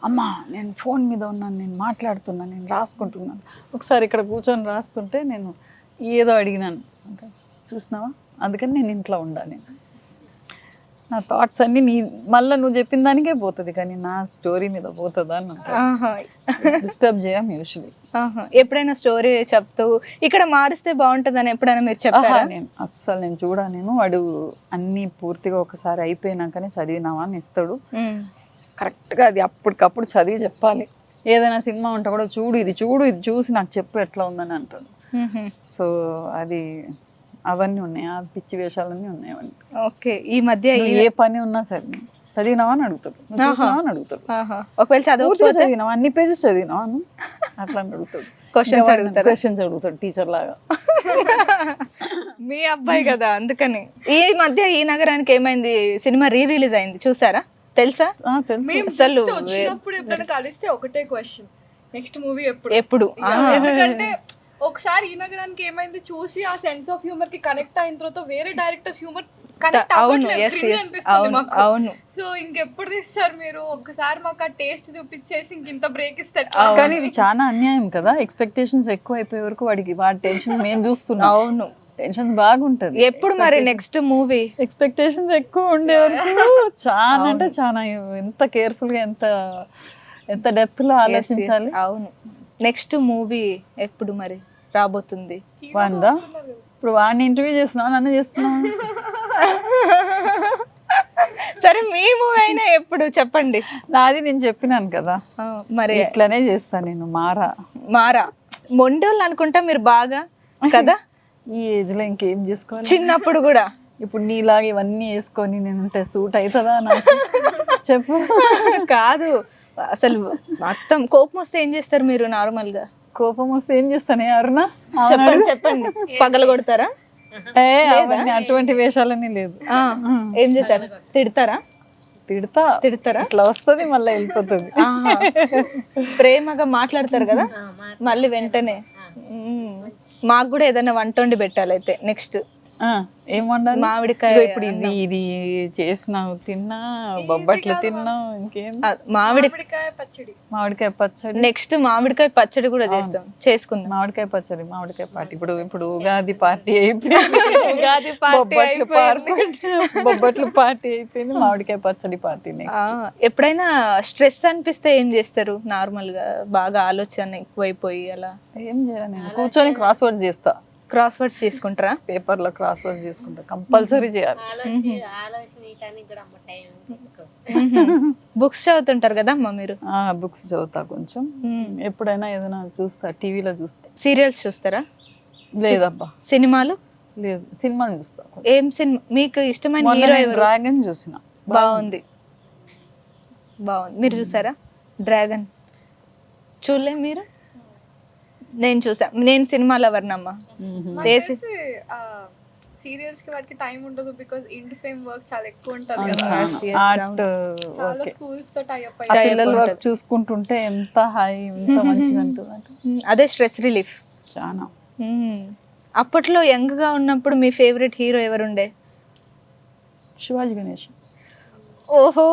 అమ్మా నేను ఫోన్ మీద ఉన్నాను, నేను మాట్లాడుతున్నాను, నేను రాసుకుంటున్నాను. ఒకసారి ఇక్కడ కూర్చొని రాస్తుంటే నేను ఏదో అడిగినాను అంటే చూసినావా, అందుకని నేను ఇంట్లో ఉండాలి, నా థాట్స్ అన్ని మళ్ళీ నువ్వు చెప్పిన దానికే పోతుంది కానీ నా స్టోరీ మీద పోతుందా అని డిస్టర్బ్ చేయం యూజువల్లీ. ఎప్పుడైనా స్టోరీ చెప్తూ ఇక్కడ మారిస్తే బాగుంటుందని ఎప్పుడైనా మీరు చెప్పారా? నేను చూడను, వాడు అన్ని పూర్తిగా ఒకసారి అయిపోయినాకనే చదివినావా అని ఇస్తాడు, కరెక్ట్గా అది అప్పటికప్పుడు చదివి చెప్పాలి. ఏదైనా సినిమా ఉంటే కూడా ఇది చూసి నాకు చెప్పు ఎట్లా ఉందని అంటాడు. సో అది అవన్నీ ఉన్నాయి, ఆ పిచ్చి వేషాలన్నీ ఉన్నాయి అవన్నీ. ఓకే, ఈ మధ్య ఏ పని ఉన్నా సరే చదివినావా అని అడుగుతాడు, చూసినావా అని అడుగుతాడు. ఒకవేళ చదివినావా, అన్ని పేజెస్ చదివినావా అని అట్లా అని అడుగుతాడు. క్వశ్చన్స్ అడుగుతాడు టీచర్ లాగా. మీ అబ్బాయి కదా అందుకని. ఈ మధ్య ఈ నగరానికి ఏమైంది సినిమా రిలీజ్ అయింది, చూసారా? తెలుసా? అసలు వచ్చినప్పుడు ఎప్పుడైనా కలిస్తే ఒకటే క్వశ్చన్, నెక్స్ట్ మూవీ ఎప్పుడు? ఎందుకంటే ఒకసారి ఈ నగరానికి ఏమైంది చూసి ఆ సెన్స్ ఆఫ్ హ్యూమర్ కి కనెక్ట్ అయిన తర్వాత వేరే డైరెక్టర్స్ హ్యూమర్ కనెక్ట్ అవును. సో ఇంకెప్పుడు తీస్తారు మీరు? ఒక్కసారి మాకు ఆ టేస్ట్ చూపించేసి ఇంత బ్రేక్ ఇస్తారు. కానీ ఇది చాలా అన్యాయం కదా, ఎక్స్పెక్టేషన్స్ ఎక్కువ అయిపోయే వరకు వాడి టెన్షన్ నేను చూస్తున్నా. అవును, టెన్షన్ బాగుంటది. ఎప్పుడు మరి నెక్స్ట్ మూవీ? ఎక్స్పెక్టేషన్స్ ఎక్కువ ఉండే వరకు చాలా అంటే చాలా ఎంత కేర్ఫుల్ గా ఎంత డెప్త్ లో ఆలోచించాలి. అవును, నెక్స్ట్ మూవీ ఎప్పుడు మరి రాబోతుంది? వాందా ఇప్పుడు వాడిని ఇంటర్వ్యూ చేస్తున్నావా, నన్ను చేస్తున్నావా? సరే మీ మూవీ అయినా ఎప్పుడు చెప్పండి. నాది నేను చెప్పినాను కదా, మరి ఇట్లానే చేస్తాను నేను. మారా మొండోళ్ళు అనుకుంటా మీరు బాగా కదా. ఈ ఏజ్ లో ఇంకేం చేసుకోవాలి, చిన్నప్పుడు కూడా. ఇప్పుడు నీలాగా ఇవన్నీ వేసుకొని నేనుంటే సూట్ అవుతుందా నాకు చెప్పు? కాదు, అసలు మొత్తం కోపం వస్తే ఏం చేస్తారు మీరు నార్మల్ గా? కోపం వస్తే ఏం చేస్తానే అరుణ? చెప్పండి. పగల కొడతారా? అటువంటి వేషాలని లేదు. ఏం చేస్తారు? తిడతారా? తిడతారా? ఇట్లా వస్తుంది మళ్ళీ వెళ్ళిపోతుంది. ప్రేమగా మాట్లాడతారు కదా మళ్ళీ వెంటనే. మాకు కూడా ఏదైనా వంట వండి పెట్టాలి అయితే నెక్స్ట్. ఏం వండాలి? మామిడికాయ. ఇప్పుడు ఇది చేసినావు, తిన్నా, బొబ్బట్లు తిన్నావు, ఇంకేం? మామిడికాయ పచ్చడి. నెక్స్ట్ మామిడికాయ పచ్చడి కూడా చేసుకుందాం. మామిడికాయ పచ్చడి, మామిడికాయ పార్టీ. ఇప్పుడు ఉగాది పార్టీ అయిపోయింది, బొబ్బట్లు పార్టీ అయిపోయింది, మామిడికాయ పచ్చడి పార్టీ నెక్స్ట్. ఎప్పుడైనా స్ట్రెస్ అనిపిస్తే ఏం చేస్తారు నార్మల్ గా? బాగా ఆలోచన ఎక్కువైపోయి అలా ఏం చేయాలి? నేను కూర్చొని క్రాస్ వర్డ్స్ చేస్తా. క్రాస్ వర్డ్స్ చేసుకుంటారా? పేపర్ లో క్రాస్ వర్డ్స్ చేసుకుంటా, కంపల్సరీ చేయాలి. బుక్స్ చదువుతుంటారు కదా అమ్మ మీరు? బుక్స్ చదువుతా కొంచెం, ఎప్పుడైనా ఏదైనా చూస్తా, టీవీలో చూస్తా. సీరియల్స్ చూస్తారా? లేదబ్బా. సినిమాలు? లేదు, సినిమాలు చూస్తా. ఏం సినిమా మీకు ఇష్టమైన హీరో? డ్రాగన్ చూసిన, బాగుంది. మీరు చూసారా డ్రాగన్? చూడలే మీరు? నేను చూసా. నేను సినిమా లవర్నమ్మా. సీరియల్స్ కి వాటికి టైం ఉండదు బికాజ్ ఇంటి ఫేమ్ వర్క్ చాలా ఎక్కువ ఉంటది కదా. చాలా స్కూల్స్ తో టై అప్ అయ్యి పిల్లల వర్క్ చూసుకుంటుంటే ఎంత హాయ్, ఎంత మంచిగా ఉంటుంది. అదే స్ట్రెస్ రిలీఫ్ చాలా. అప్పట్లో యంగ్ గా ఉన్నప్పుడు మీ ఫేవరెట్ హీరో ఎవరుండే? శివాజీ గణేష్. ఓహో,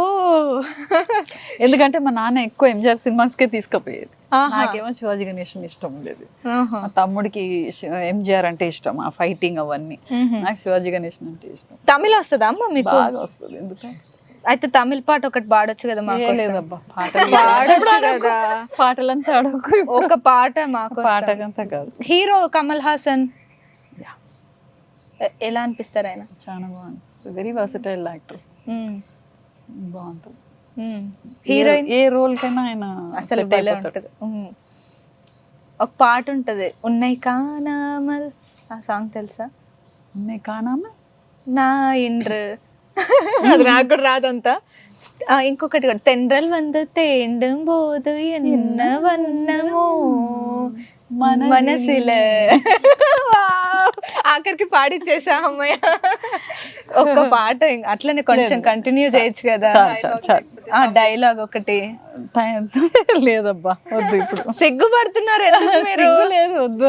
ఎందుకంటే మా నాన్న ఎక్కువ ఎంజిఆర్ సినిమాస్కే తీసుకుపోయేది, నాకేమో శివాజీ గణేష్ ఇష్టం ఉండేది. మా తమ్ముడికి ఎంజిఆర్ అంటే ఇష్టం, ఆ ఫైటింగ్ అవన్నీ. నాకు శివాజీ గణేష్ అంటే ఇష్టం. తమిళ వస్తుందా అమ్మ మీకు? బాగా వస్తుంది. ఎందుకంటే అయితే తమిళ పాట ఒకటి పాడొచ్చు కదా మాకు? లేదబ్బా, పాడొచ్చు కదా. పాటలంతా అడగకు, ఒక పాట మాకు. పాటకంతా కాదు. హీరో కమల్ హాసన్ ఎలా అనిపిస్తారు ఆయన? చాలా బాగుంది, వెరీ వర్సటైల్ యాక్టర్, బాగుంటుంది. హీరోయిన్ ఏ రోల్ కైనా ఆయన అసలు భలే ఉంటది. ఒక పాట ఉంటది, ఉన్నై కానామల్, ఆ సాంగ్ తెలుసా? ఉన్నై కానామల్ నా ఇండ్రు, అది నాకు కూడా రాదంతా. ఇంకొకటి కూడా తెండ్రల్ వంద తేండం పోదు ఎన్న వన్నమో మనసుల ఆఖరికి పాడిచ్చేసా అమ్మయ్య. ఒక్క పాట అట్లనే కొంచెం కంటిన్యూ చేయొచ్చు కదా. ఆ డైలాగ్ ఒకటి. లేదబ్బా వద్దు, ఇప్పుడు సిగ్గుపడుతున్నారు ఎందుకు మీరు? లేదు వద్దు.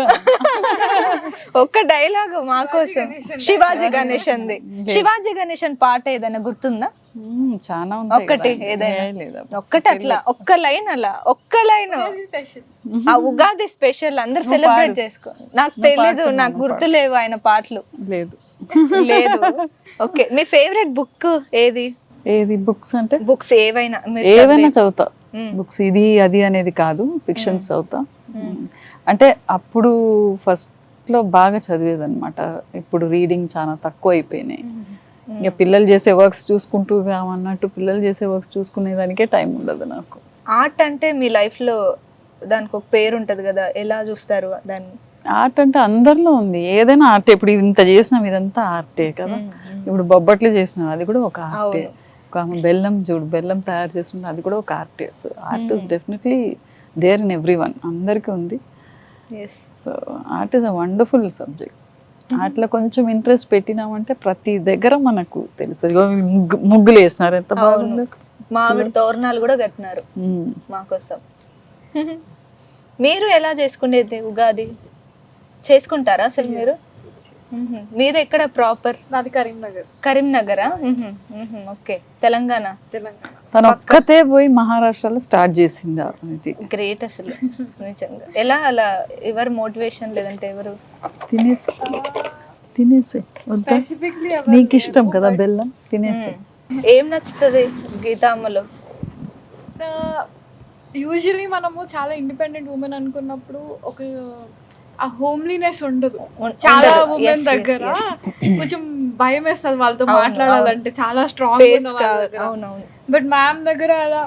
ఒక్క డైలాగ్ మా కోసం. శివాజీ గణేశన్ది. శివాజీ గణేశన్ పాట ఏదైనా గుర్తుందా? చాలా ఒక్కటి ఏదైనా ఒక్కటి అట్లా ఒక్క లైన్, అలా ఒక్క లైన్. ఆ ఉగాది స్పెషల్ అందరు సెలబ్రేట్ చేసుకో. నాకు తెలీదు, నాకు గుర్తులేవు ఆయన పాటలు. లేదు లేదు. ఓకే, మీ ఫేవరెట్ బుక్ ఏది? ఏది బుక్స్ అంటే బుక్స్ ఏవైనా ఏవైనా చదువుతా. బుక్స్ ఇది అది అనేది కాదు, ఫిక్షన్స్ చదువుతా. అంటే అప్పుడు ఫస్ట్ లో బాగా చదివేది అనమాట. ఇప్పుడు రీడింగ్ చాలా తక్కువ అయిపోయినాయి. ఇక పిల్లలు చేసే వర్క్స్ చూసుకుంటూ అన్నట్టు పిల్లలు చేసే వర్క్స్ చూసుకునే దానికే టైం ఉండదు నాకు. ఆర్ట్ అంటే మీ లైఫ్ లో దానికి ఒక పేరు ఉంటది కదా, ఎలా చూస్తారు దాన్ని? ఆర్ట్ అంటే అందరిలో ఉంది, ఏదైనా ఆర్టే. ఇప్పుడు ఇంత చేసినాం ఇదంతా ఆర్టే కదా. ఇప్పుడు బొబ్బట్లు చేసినాం, అది కూడా ఒక ఆర్టే. ఒక బెల్లం చూడు, బెల్లం తయారు చేస్తుంది, అది కూడా ఒక ఆర్టే. So art is definitely there in every one, అందరికీ ఉంది. So art is a wonderful subject. అట్లా కొంచెం ఇంట్రెస్ట్ పెట్టినామంటే ప్రతి దగ్గర మనకు తెలుస్తుంది. ముగ్గులు వేసినారు, ఎంత బాగుంది. మామిడి తోరణాలు కూడా కట్టినారు మాకోసం. మీరు ఎలా చేసుకునేది ఉగాది? చేసుకుంటారా అసలు మీరు? మీరు ఎక్కడ ప్రాపర్? నాది కరీంనగర్. కరీంనగరా? ఓకే. తెలంగాణ. తను ఒక్కతే పోయి మహారాష్ట్రలో స్టార్ట్ చేసింది. గ్రేట్ అసలు నిజంగా. ఎలా అలా? ఎవరు మోటివేషన్ లేదంటే ఎవరు? తినేసే స్పెసిఫిక్లీ నీకు ఇష్టం కదా బెల్లం, తినేసే. ఏం నచ్చుతుంది గీతామ్మలో? యూజువలీ మనము చాలా ఇండిపెండెంట్ ఉమెన్ అనుకున్నప్పుడు ఒక ఆ హోమ్లీనెస్ ఉండదు చాలా ఉమెన్ దగ్గర. కొంచెం భయం వేస్తుంది వాళ్ళతో మాట్లాడాలంటే, చాలా స్ట్రాంగ్. బట్ మ్యామ్ దగ్గర అలా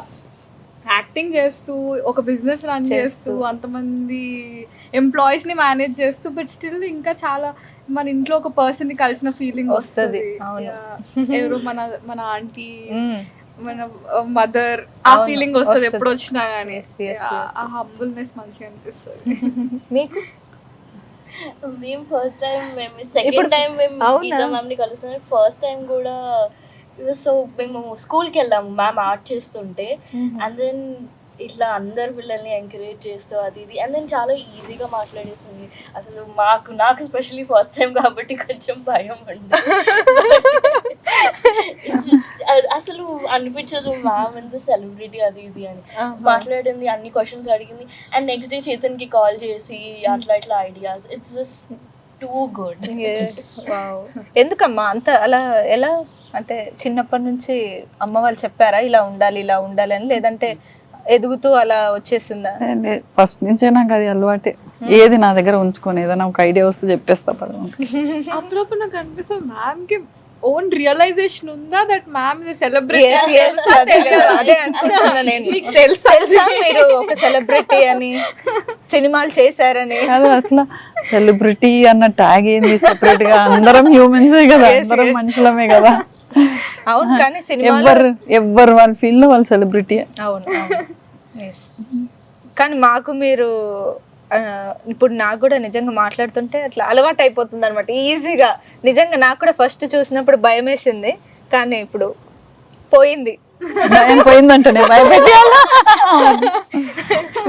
యాక్టింగ్ చేస్తూ, ఒక బిజినెస్ రన్ చేస్తూ, అంతమంది ఎంప్లాయీస్ ని మేనేజ్ చేస్తూ, బట్ స్టిల్ ఇంకా చాలా మన ఇంట్లో ఒక పర్సన్ ని కలిసిన ఫీలింగ్ వస్తుంది. ఎవరు మన ఆంటీ, మన మదర్, ఆ ఫీలింగ్ వస్తుంది ఎప్పుడు వచ్చినా కానీ. ఆ హంబుల్నెస్ మంచిగా అనిపిస్తుంది. మీకు? మేము ఫస్ట్ టైం, మేము సెకండ్ టైం మేము గీతా మ్యామ్ని కలుస్తున్నాం. ఫస్ట్ టైం కూడా సో మేము స్కూల్కి వెళ్ళాము, మ్యామ్ ఆర్ట్ చేస్తుంటే. అండ్ దెన్ ఇట్లా అందరు పిల్లల్ని ఎంకరేజ్ చేస్తూ అది ఇది, అండ్ దెన్ చాలా ఈజీగా మాట్లాడేస్తుంది. అసలు నాకు స్పెషల్లీ ఫస్ట్ టైం కాబట్టి కొంచెం భయం ఉండే. అసలు అనిపించదు మ్యామ్ ఎంత సెలబ్రిటీ అది ఇది అని. మాట్లాడింది, అన్ని క్వశ్చన్స్ అడిగింది. అండ్ నెక్స్ట్ డే చేతన్కి కాల్ చేసి అట్లా ఇట్లా ideas, it's just too good. ఎందుకమ్మా అంత అలా? ఎలా అంటే చిన్నప్పటి నుంచి అమ్మ వాళ్ళు చెప్పారా ఇలా ఉండాలి ఇలా ఉండాలి అని, లేదంటే ఎదుగుతూ అలా వచ్చేసిందా? ఫస్ట్ నుంచే నాకు అది అలవాటే. ఏది నా దగ్గర ఉంచుకొని ఏదైనా ఒక ఐడియా వస్తే చెప్పేస్తా. అప్పుడప్పుడు నాకు అనిపిస్తుంది మ్యామ్ కి ఓన్ రియలైజేషన్ ఉందా దట్ మ్యామ్ ఇస్ సెలబ్రిటీ? అదే అనుకుంటున్నా నేను. మీకు తెలుసా మీరు ఒక సెలబ్రిటీ అని, సినిమాలు చేశారని? అట్లా సెలబ్రిటీ అన్న ట్యాగ్ ఏంది సెపరేట్ గా? అందరం హ్యూమన్సే కదా, అందరం మనుషులమే కదా. అవును, కానీ సినిమా ఎవ్వరు వాళ్ళ ఫీల్డ్ లో వాళ్ళు సెలబ్రిటీ. అవును. కానీ మాకు మీరు ఇప్పుడు నాకు కూడా నిజంగా మాట్లాడుతుంటే అట్లా అలవాటు అయిపోతుంది అనమాట ఈజీగా. నిజంగా నాకు కూడా ఫస్ట్ చూసినప్పుడు భయం వేసింది, కానీ ఇప్పుడు పోయింది. పోయిందంటే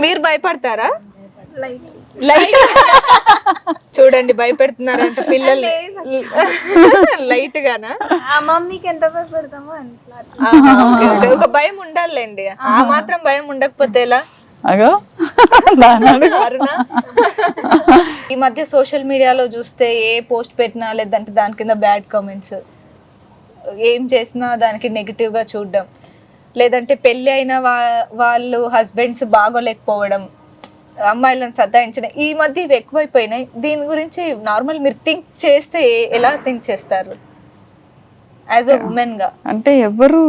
మీరు భయపడతారా? లైట్ చూడండి, భయపెడుతున్నారంట పిల్లలు. లైట్ గానా? మమ్మీకి ఎంత భయపడతామో ఒక భయం ఉండాలండి. ఆ మాత్రం భయం ఉండకపోతే ఎలా? ఈ మధ్య సోషల్ మీడియాలో చూస్తే ఏ పోస్ట్ పెట్టినా లేదంటే దాని కింద బ్యాడ్ కామెంట్స్, ఏం చేసినా దానికి నెగిటివ్ గా చూడడం, లేదంటే పెళ్లి అయిన వాళ్ళు హస్బెండ్స్ బాగోలేకపోవడం, అమ్మాయిలను సతాయించడం, ఈ మధ్య ఇవి ఎక్కువైపోయినాయి. దీని గురించి నార్మల్ మీరు థింక్ చేస్తే ఎలా థింక్ చేస్తారు యాజ్ అ ఉమెన్ గా? అంటే ఎవరు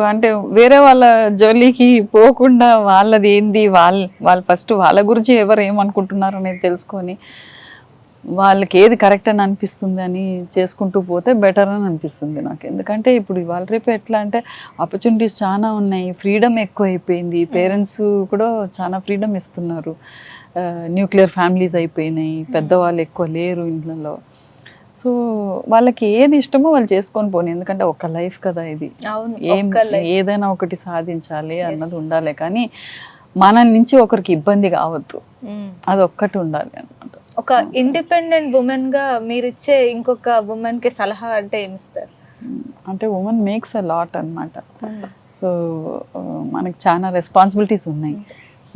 అంటే వేరే వాళ్ళ జోలికి పోకుండా వాళ్ళది ఏంది, వాళ్ళు ఫస్ట్ వాళ్ళ గురించి ఎవరు ఏమనుకుంటున్నారు అనేది తెలుసుకొని వాళ్ళకి ఏది కరెక్ట్ అని అనిపిస్తుంది అని చేసుకుంటూ పోతే బెటర్ అని అనిపిస్తుంది నాకు. ఎందుకంటే ఇప్పుడు ఇవాళ రేపు ఎట్లా అంటే ఆపర్చునిటీస్ చాలా ఉన్నాయి, ఫ్రీడమ్ ఎక్కువ అయిపోయింది, పేరెంట్స్ కూడా చాలా ఫ్రీడమ్ ఇస్తున్నారు, న్యూక్లియర్ ఫ్యామిలీస్ అయిపోయినాయి, పెద్దవాళ్ళు ఎక్కువ లేరు ఇంట్లో. సో వాళ్ళకి ఏది ఇష్టమో వాళ్ళు చేసుకొని పోనీ, ఎందుకంటే ఒక లైఫ్ కదా ఇది, అవును, ఏం ఒక్క life. ఏదైనా ఒకటి సాధించాలి అన్నది ఉండాలి, కానీ మన నుంచి ఒకరికి ఇబ్బంది కావద్దు, అది ఒక్కటి ఉండాలి అన్నమాట. ఒక ఇండిపెండెంట్ ఉమెన్ గా మీరు ఇచ్చే ఇంకొక ఉమెన్ కి సలహా అంటే ఏమిస్తారు? అంటే ఉమెన్ మేక్స్ అ లాట్ అన్నమాట. సో మనకు చాలా రెస్పాన్సిబిలిటీస్ ఉన్నాయి,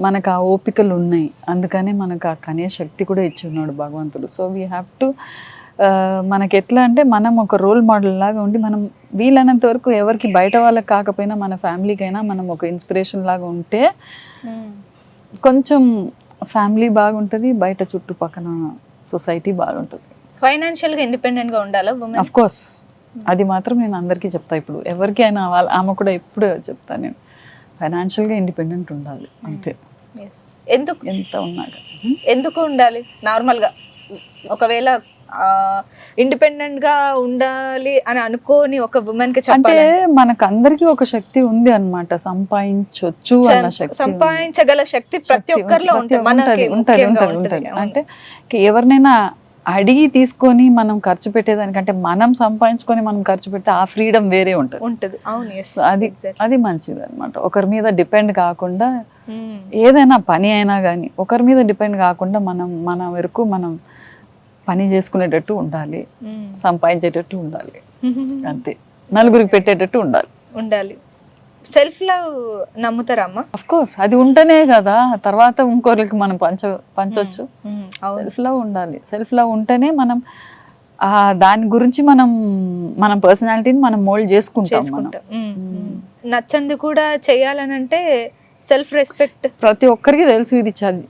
మనకు ఆ ఓపికలు ఉన్నాయి, అందుకనే మనకు ఆ కనే శక్తి కూడా ఇచ్చి ఉన్నాడు భగవంతుడు. సో వీ హ్యావ్ టు మనకి ఎట్లా అంటే మనం ఒక రోల్ మోడల్ లాగా ఉండి, మనం వీలైనంత వరకు ఎవరికి బయట వాళ్ళకి కాకపోయినా మన ఫ్యామిలీకైనా మనం ఒక ఇన్స్పిరేషన్ లాగా ఉంటే కొంచెం ఫ్యామిలీ బాగుంటుంది, బయట చుట్టుపక్కల సొసైటీ బాగుంటుంది. ఫైనాన్షియల్ గా ఇండిపెండెంట్ గా ఉండాలా ఉమెన్? అఫ్ కోర్స్, అది మాత్రం నేను అందరికీ చెప్తా. ఇప్పుడు ఎవరికి అయినా ఆమె కూడా ఎప్పుడు చెప్తాను నేను, ఫైనాన్షియల్గా ఇండిపెండెంట్ ఉండాలి అంతే. ఎందుకు ఎంత ఉన్నాక ఎందుకు ఉండాలి? నార్మల్గా ఒకవేళ ఇండిపెండెంట్ గా ఉండాలి అని అనుకోని ఒక ఉమెన్ కి అంటే మనకు అందరికీ ఒక శక్తి ఉంది అన్నమాట, సంపాదించొచ్చు అన్న శక్తి, సంపాదించగల శక్తి ప్రతి ఒక్కరిలో ఉంటుంది. మనకి ఉంటది. అంటే ఎవరినైనా అడిగి తీసుకొని మనం ఖర్చు పెట్టేదానికంటే మనం సంపాదించుకొని మనం ఖర్చు పెడితే ఆ ఫ్రీడమ్ వేరే ఉంటుంది. అది మంచిది అనమాట. ఒకరి మీద డిపెండ్ కాకుండా, ఏదైనా పని అయినా కానీ ఒకరి మీద డిపెండ్ కాకుండా మన వరకు మనం పని చేసుకునేటట్టు ఉండాలి, సంపాదించేటట్టు ఉండాలి, అంతే. నలుగురికి పెట్టేటట్టు ఉండాలి. సెల్ఫ్ లవ్ నమ్ముతారా అమ్మా? అఫ్ కోర్స్, అది ఉంటేనే కదా తర్వాత ఇంకోరికి మనం పంచొచ్చు. సెల్ఫ్ లవ్ ఉండాలి. సెల్ఫ్ లవ్ ఉంటేనే మనం దాని గురించి మన పర్సనాలిటీని మనం మోల్డ్ చేసుకుంటాం. నచ్చంది కూడా చేయాలని అంటే సెల్ఫ్ రెస్పెక్ట్ ప్రతి ఒక్కరికి తెలుసు,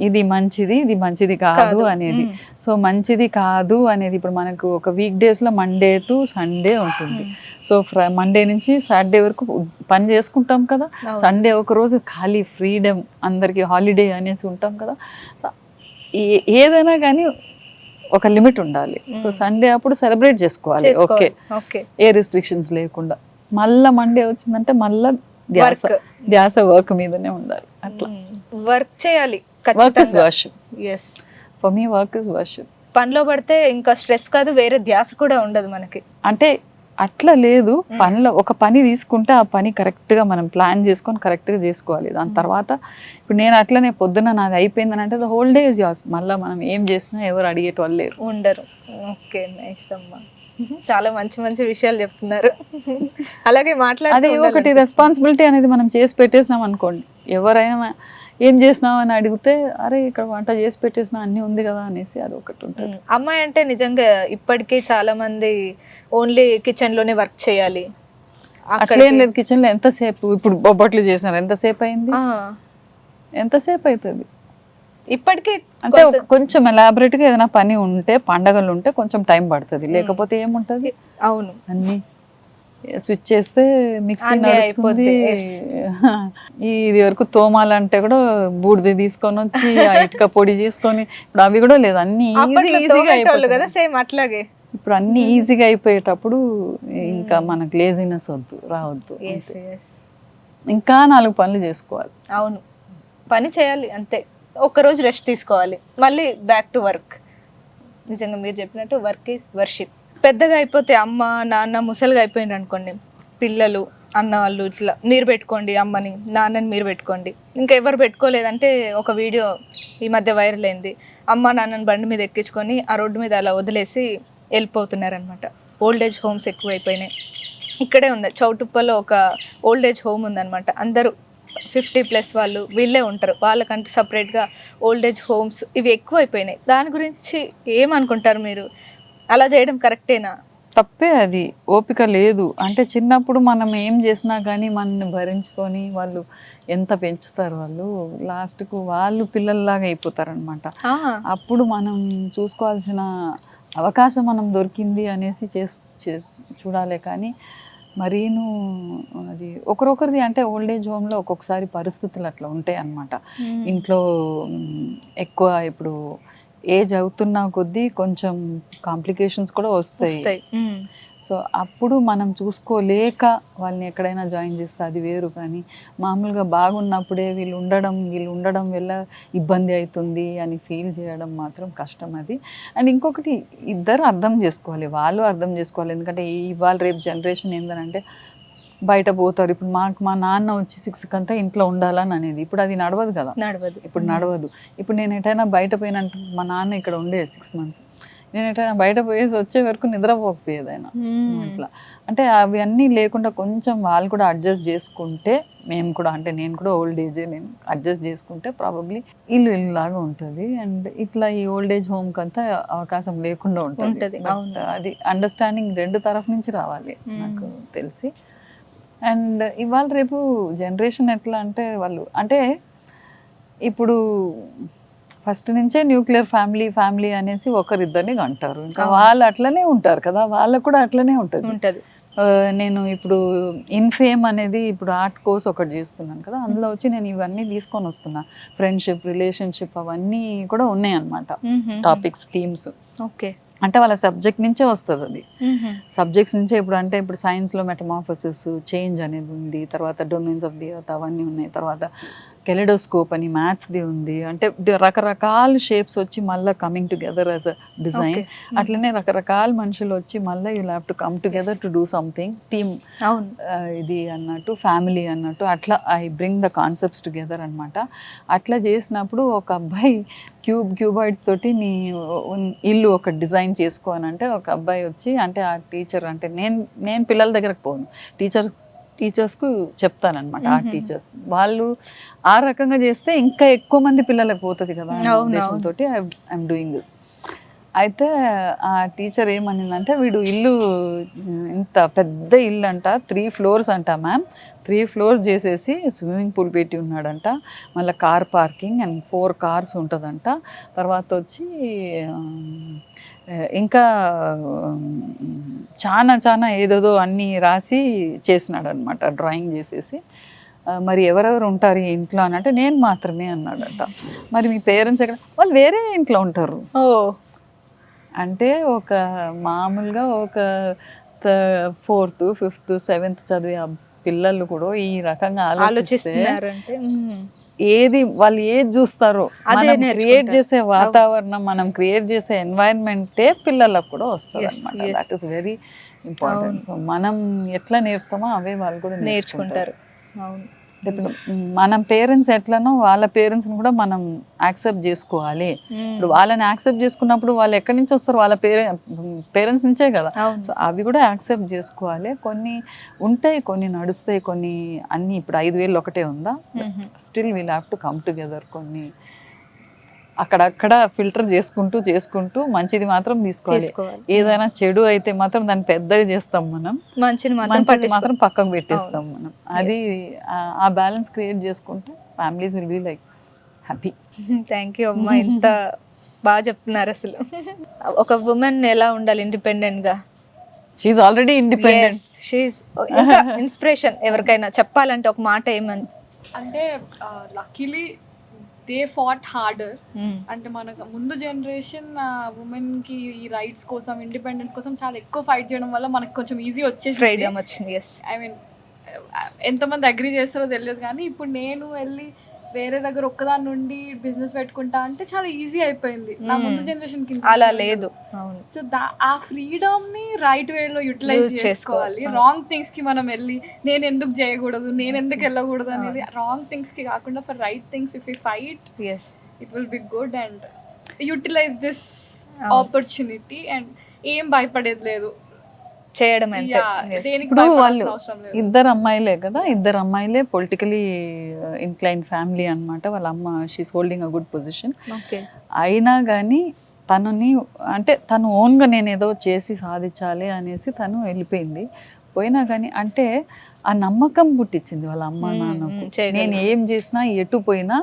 ఇది మంచిది, ఇది మంచిది కాదు అనేది. సో మంచిది కాదు అనేది ఇప్పుడు మనకు ఒక వీక్ డేస్ లో మండే టు సండే ఉంటుంది. సో మండే నుంచి సాటర్డే వరకు పని చేసుకుంటాం కదా, సండే ఒక రోజు ఖాళీ ఫ్రీడమ్, అందరికి హాలిడే అనేసి ఉంటాం కదా. ఏదైనా కానీ ఒక లిమిట్ ఉండాలి. సో సండే అప్పుడు సెలబ్రేట్ చేసుకోవాలి, ఓకే, ఏ రిస్ట్రిక్షన్స్ లేకుండా. మళ్ళా మండే వచ్చిందంటే మళ్ళా ధ్యాస వర్క్ మీదనే ఉండాలి. అట్లా వర్క్ చేయాలి. Work is worship. yes, for me work is worship. పనిలో పడితే ఇంకా స్ట్రెస్ కాదు, వేరే ధ్యాస కూడా ఉండదు మనకి. అంటే అట్లా లేదు, పనిలో ఒక పని తీసుకుంటే ఆ పని కరెక్ట్ గా మనం ప్లాన్ చేసుకొని కరెక్ట్ గా చేసుకోవాలి. దాని తర్వాత ఇప్పుడు నేను అట్లనే పొద్దున్న నాది అయిపోయిందని అంటే హోల్ డే ఇస్ యోర్స్, మళ్ళీ మనం ఏం చేసినా ఎవరు అడిగేటోళ్ళు లేరు, ఉండరు. ఓకే, నైస్ అమ్మా, చాలా మంచి మంచి విషయాలు చెప్తున్నారు. అలాగే అదే ఒకటి రెస్పాన్సిబిలిటీ అనేది మనం చేసి పెట్టేసినాం అనుకోండి, ఎవరైనా ఏం చేసినావు అని అడిగితే అరే ఇక్కడ వంట చేసి పెట్టేసినా అన్ని ఉంది కదా అనేసి అది ఒకటి ఉంటుంది. అమ్మాయి అంటే నిజంగా ఇప్పటికీ చాలా మంది ఓన్లీ కిచెన్ లోనే వర్క్ చేయాలి, అట్లేం లేదు. కిచెన్ లో ఎంతసేపు, ఇప్పుడు బొబ్బట్లు చేసినారు ఎంతసేపు అయింది, ఎంతసేపు అవుతుంది ఇప్పటికీ. అంటే కొంచెం ఎలాబరేట్ గా ఏదైనా పని ఉంటే, పండగలు ఉంటే కొంచెం టైం పడుతుంది, లేకపోతే ఏముంటది. అవును, అన్ని స్విచ్ చేస్తే మిక్సీ నడుస్తుంది. ఇది వరకు తోమాలంటే కూడా బూడిద తీసుకొని వచ్చి ఇటుక పొడి చేసుకొని, ఇప్పుడు అవి కూడా లేదు, అన్ని ఈజీగా కదా, సేమ్ అట్లాగే. ఇప్పుడు అన్ని ఈజీగా అయిపోయేటప్పుడు ఇంకా మనకు లేజినెస్ రావద్దు, ఇంకా 4 పనులు చేసుకోవాలి. అవును, పని చేయాలి అంతే. ఒక్కరోజు రెస్ట్ తీసుకోవాలి, మళ్ళీ బ్యాక్ టు వర్క్. నిజంగా మీరు చెప్పినట్టు వర్క్ ఈజ్ వర్షిప్. పెద్దగా అయిపోతే అమ్మ నాన్న ముసలిగా అయిపోయింది అనుకోండి, పిల్లలు అన్న వాళ్ళు ఇట్లా మీరు పెట్టుకోండి అమ్మని నాన్నని మీరు పెట్టుకోండి, ఇంకా ఎవరు పెట్టుకోలేదంటే ఒక వీడియో ఈ మధ్య వైరల్ అయింది. అమ్మ నాన్నని బండి మీద ఎక్కించుకొని ఆ రోడ్డు మీద అలా వదిలేసి వెళ్ళిపోతున్నారనమాట. ఓల్డ్ ఏజ్ హోమ్స్ ఎక్కువ అయిపోయినాయి. ఇక్కడే ఉంది చౌటుప్పలో ఒక ఓల్డ్ ఏజ్ హోమ్ ఉందన్నమాట. అందరూ 50+ వాళ్ళు వీళ్ళే ఉంటారు, వాళ్ళకంటూ సపరేట్గా ఓల్డ్ ఏజ్ హోమ్స్ ఇవి ఎక్కువ అయిపోయినాయి. దాని గురించి ఏమనుకుంటారు మీరు? అలా చేయడం కరెక్టేనా? తప్పే, అది ఓపిక లేదు. అంటే చిన్నప్పుడు మనం ఏం చేసినా కానీ మనల్ని భరించుకొని వాళ్ళు ఎంత పెంచుతారు, వాళ్ళు లాస్ట్కు వాళ్ళు పిల్లల్లాగా అయిపోతారనమాట. అప్పుడు మనం చూసుకోవాల్సిన అవకాశం మనం దొరికింది అనేసి చూడాలి. కానీ మరీను అది ఒకరొకరిది, అంటే ఓల్డ్ ఏజ్ హోమ్లో ఒక్కొక్కసారి పరిస్థితులు అట్లా ఉంటాయి అన్నమాట. ఇంట్లో ఎక్కువ ఇప్పుడు ఏజ్ అవుతున్న కొద్దీ కొంచెం కాంప్లికేషన్స్ కూడా వస్తాయి. వస్తాయి. సో అప్పుడు మనం చూసుకోలేక వాళ్ళని ఎక్కడైనా జాయిన్ చేస్తే అది వేరు, కానీ మామూలుగా బాగున్నప్పుడే వీళ్ళు ఉండడం వల్ల ఇబ్బంది అవుతుంది అని ఫీల్ చేయడం మాత్రం కష్టం అది. అండ్ ఇంకొకటి ఇద్దరు అర్థం చేసుకోవాలి, వాళ్ళు అర్థం చేసుకోవాలి. ఎందుకంటే ఇవాళ రేపు జనరేషన్ ఏంటంటే బయట పోతారు. ఇప్పుడు మా నాన్న వచ్చి 6 కంతా ఇంట్లో ఉండాలని అనేది, ఇప్పుడు అది నడవదు కదా, ఇప్పుడు నడవదు. ఇప్పుడు నేను ఎటైనా బయట పోయినంటే మా నాన్న ఇక్కడ ఉండేది 6 months, నేను ఎటైనా బయట పోయేసి వచ్చే వరకు నిద్రపోకపోయేది ఆయన అట్లా. అంటే అవి అన్నీ లేకుండా కొంచెం వాళ్ళు కూడా అడ్జస్ట్ చేసుకుంటే, మేము కూడా అంటే నేను కూడా ఓల్డ్ ఏజే, నేను అడ్జస్ట్ చేసుకుంటే ప్రాబబ్లీ ఇల్లు లాగా ఉంటుంది. అండ్ ఇట్లా ఈ ఓల్డ్ ఏజ్ హోమ్కి అంతా అవకాశం లేకుండా ఉంటుంది. అది అండర్స్టాండింగ్ 2 తరఫు నుంచి రావాలి నాకు తెలిసి. అండ్ ఇవాళ రేపు జనరేషన్ ఎట్లా అంటే వాళ్ళు అంటే ఇప్పుడు ఫస్ట్ నుంచే న్యూక్లియర్ ఫ్యామిలీ అనేసి ఒకరిద్దరిని అంటారు, ఇంకా వాళ్ళు అట్లనే ఉంటారు కదా, వాళ్ళకు కూడా అట్లనే ఉంటుంది. నేను ఇప్పుడు ఇన్ఫేమ్ అనేది ఇప్పుడు ఆర్ట్ కోర్స్ ఒకటి చేస్తున్నాను కదా, అందులో వచ్చి నేను ఇవన్నీ తీసుకొని వస్తున్నా, ఫ్రెండ్షిప్, రిలేషన్షిప్ అవన్నీ కూడా ఉన్నాయి అన్నమాట, టాపిక్స్, థీమ్స్. ఓకే, అంటే వాళ్ళ సబ్జెక్ట్ నుంచే వస్తుంది అది, సబ్జెక్ట్స్ నుంచే. ఇప్పుడు అంటే ఇప్పుడు సైన్స్లో మెటమార్ఫోసిస్, చేంజ్ అనేది ఉంది, తర్వాత డొమైన్స్ ఆఫ్ ది ఎర్త్ అవన్నీ ఉన్నాయి, తర్వాత కెలిడోస్కోప్ అని మ్యాథ్స్ది ఉంది. అంటే రకరకాల షేప్స్ వచ్చి మళ్ళీ coming together as a design. అట్లనే రకరకాల మనుషులు వచ్చి మళ్ళీ you have to come together to do something, theme ఇది అన్నట్టు, ఫ్యామిలీ అన్నట్టు, అట్లా I bring the concepts together అనమాట. అట్లా చేసినప్పుడు ఒక అబ్బాయి క్యూబాయిడ్స్ తోటి నీ ఇల్లు ఒక డిజైన్ చేసుకోనంటే, ఒక అబ్బాయి వచ్చి అంటే ఆ టీచర్ అంటే నేను పిల్లల దగ్గరకు పోను, టీచర్స్కు చెప్తానమాట, ఆ టీచర్స్ వాళ్ళు ఆ రకంగా చేస్తే ఇంకా ఎక్కువ మంది పిల్లలకు పోతుంది కదా అనే ఉద్దేశంతో ఐఎమ్ డూయింగ్ దిస్. అయితే ఆ టీచర్ ఏమనిందంటే, వీడు ఇల్లు ఇంత పెద్ద ఇల్లు అంట, 3 floors అంట మ్యామ్, 3 floors చేసేసి స్విమ్మింగ్ పూల్ పెట్టి ఉన్నాడంట, మళ్ళీ కార్ పార్కింగ్ అండ్ 4 cars ఉంటుందంట, తర్వాత వచ్చి ఇంకా చాలా ఏదేదో అన్నీ రాసి చేసినాడు అనమాట, డ్రాయింగ్ చేసేసి. మరి ఎవరెవరు ఉంటారు ఈ ఇంట్లో అని అంటే, నేను మాత్రమే అన్నాడట. మరి మీ పేరెంట్స్ ఎక్కడ? వాళ్ళు వేరే ఇంట్లో ఉంటారు. అంటే ఒక మామూలుగా ఒక 4th, 5th, 7th చదివే పిల్లలు కూడా ఈ రకంగా ఆలోచిస్తున్నారంటే, వాళ్ళు ఏది చూస్తారో, మనం క్రియేట్ చేసే వాతావరణం, మనం క్రియేట్ చేసే ఎన్వైరన్మెంటే పిల్లలకు కూడా వస్తుంది అనమాట. That is very important. So మనం ఎట్లా నేర్పుతామో అవే వాళ్ళు కూడా నేర్చుకుంటారు. ఇప్పుడు మనం పేరెంట్స్ ఎట్లనో వాళ్ళ పేరెంట్స్ని కూడా మనం యాక్సెప్ట్ చేసుకోవాలి. ఇప్పుడు వాళ్ళని యాక్సెప్ట్ చేసుకున్నప్పుడు వాళ్ళు ఎక్కడి నుంచి వస్తారు, వాళ్ళ పేరెంట్స్ నుంచే కదా. సో అవి కూడా యాక్సెప్ట్ చేసుకోవాలి. కొన్ని ఉంటాయి, కొన్ని నడుస్తాయి, కొన్ని అన్నీ ఇప్పుడు 5,000 ఒకటే ఉందా, still we'll have to come together. కొన్ని అక్కడక్కడ ఫిల్టర్ చేసుకుంటూ మంచిది మాత్రం తీసుకోవాలి. ఏదైనా చెడు అయితే మాత్రం దాన్ని పెద్దగా చేస్తాం మనం, మంచిది మాత్రం పక్కకు పెట్టేస్తాం మనం. అది ఆ బ్యాలెన్స్ క్రియేట్ చేసుకుంటే families will be like happy. Thank you అమ్మా, ఇంత బాగా చెప్తున్నారు. అసలు ఒక ఉమెన్ ఎలా ఉండాలి ఇండిపెండెంట్ గా? షీఈ్ ఆల్రెడీ ఇండిపెండెంట్, షీఈ్ ఇంకా ఇన్స్పిరేషన్. ఎవరికైనా చెప్పాలంటే ఒక మాట ఏమని అంటే, లక్కీలీ దే ఫాట్ హార్డర్. అంటే మనకు ముందు జనరేషన్ ఉమెన్ కి ఈ రైట్స్ కోసం, ఇండిపెండెన్స్ కోసం చాలా ఎక్కువ ఫైట్ చేయడం వల్ల మనకు కొంచెం ఈజీ వచ్చేసి ఫ్రీడమ్ వచ్చింది. ఐ మీన్ ఎంతమంది అగ్రీ చేస్తారో తెలియదు, కానీ ఇప్పుడు నేను వెళ్ళి వేరే దగ్గర ఒక్కదాని నుండి బిజినెస్ పెట్టుకుంటా అంటే చాలా ఈజీ అయిపోయింది. నా ముందు జనరేషన్ కి అలా లేదు. సో ఆ ఫ్రీడమ్ ని రైట్ వేలో యూటిలైజ్ చేసుకోవాలి. రాంగ్ థింగ్స్ కి మనం వెళ్ళి నేను ఎందుకు చేయకూడదు, నేను ఎందుకు వెళ్ళకూడదు అనేది రాంగ్ థింగ్స్ కి కాకుండా for right things if we fight, it will be good. And utilize this opportunity and ఏం భయపడేది లేదు చేయడం. ఇప్పుడు వాళ్ళు ఇద్దరు అమ్మాయిలే కదా, ఇద్దరు అమ్మాయిలే పొలిటికలీ ఇన్క్లైన్ ఫ్యామిలీ అనమాట. వాళ్ళ అమ్మ she's holding a good position. అయినా కానీ తను ఓన్గా నేను ఏదో చేసి సాధించాలి అనేసి తను వెళ్ళిపోయింది. పోయినా కానీ అంటే ఆ నమ్మకం పుట్టించింది వాళ్ళ అమ్మ నాన్నకు. నేను ఏం చేసినా ఎటు పోయినా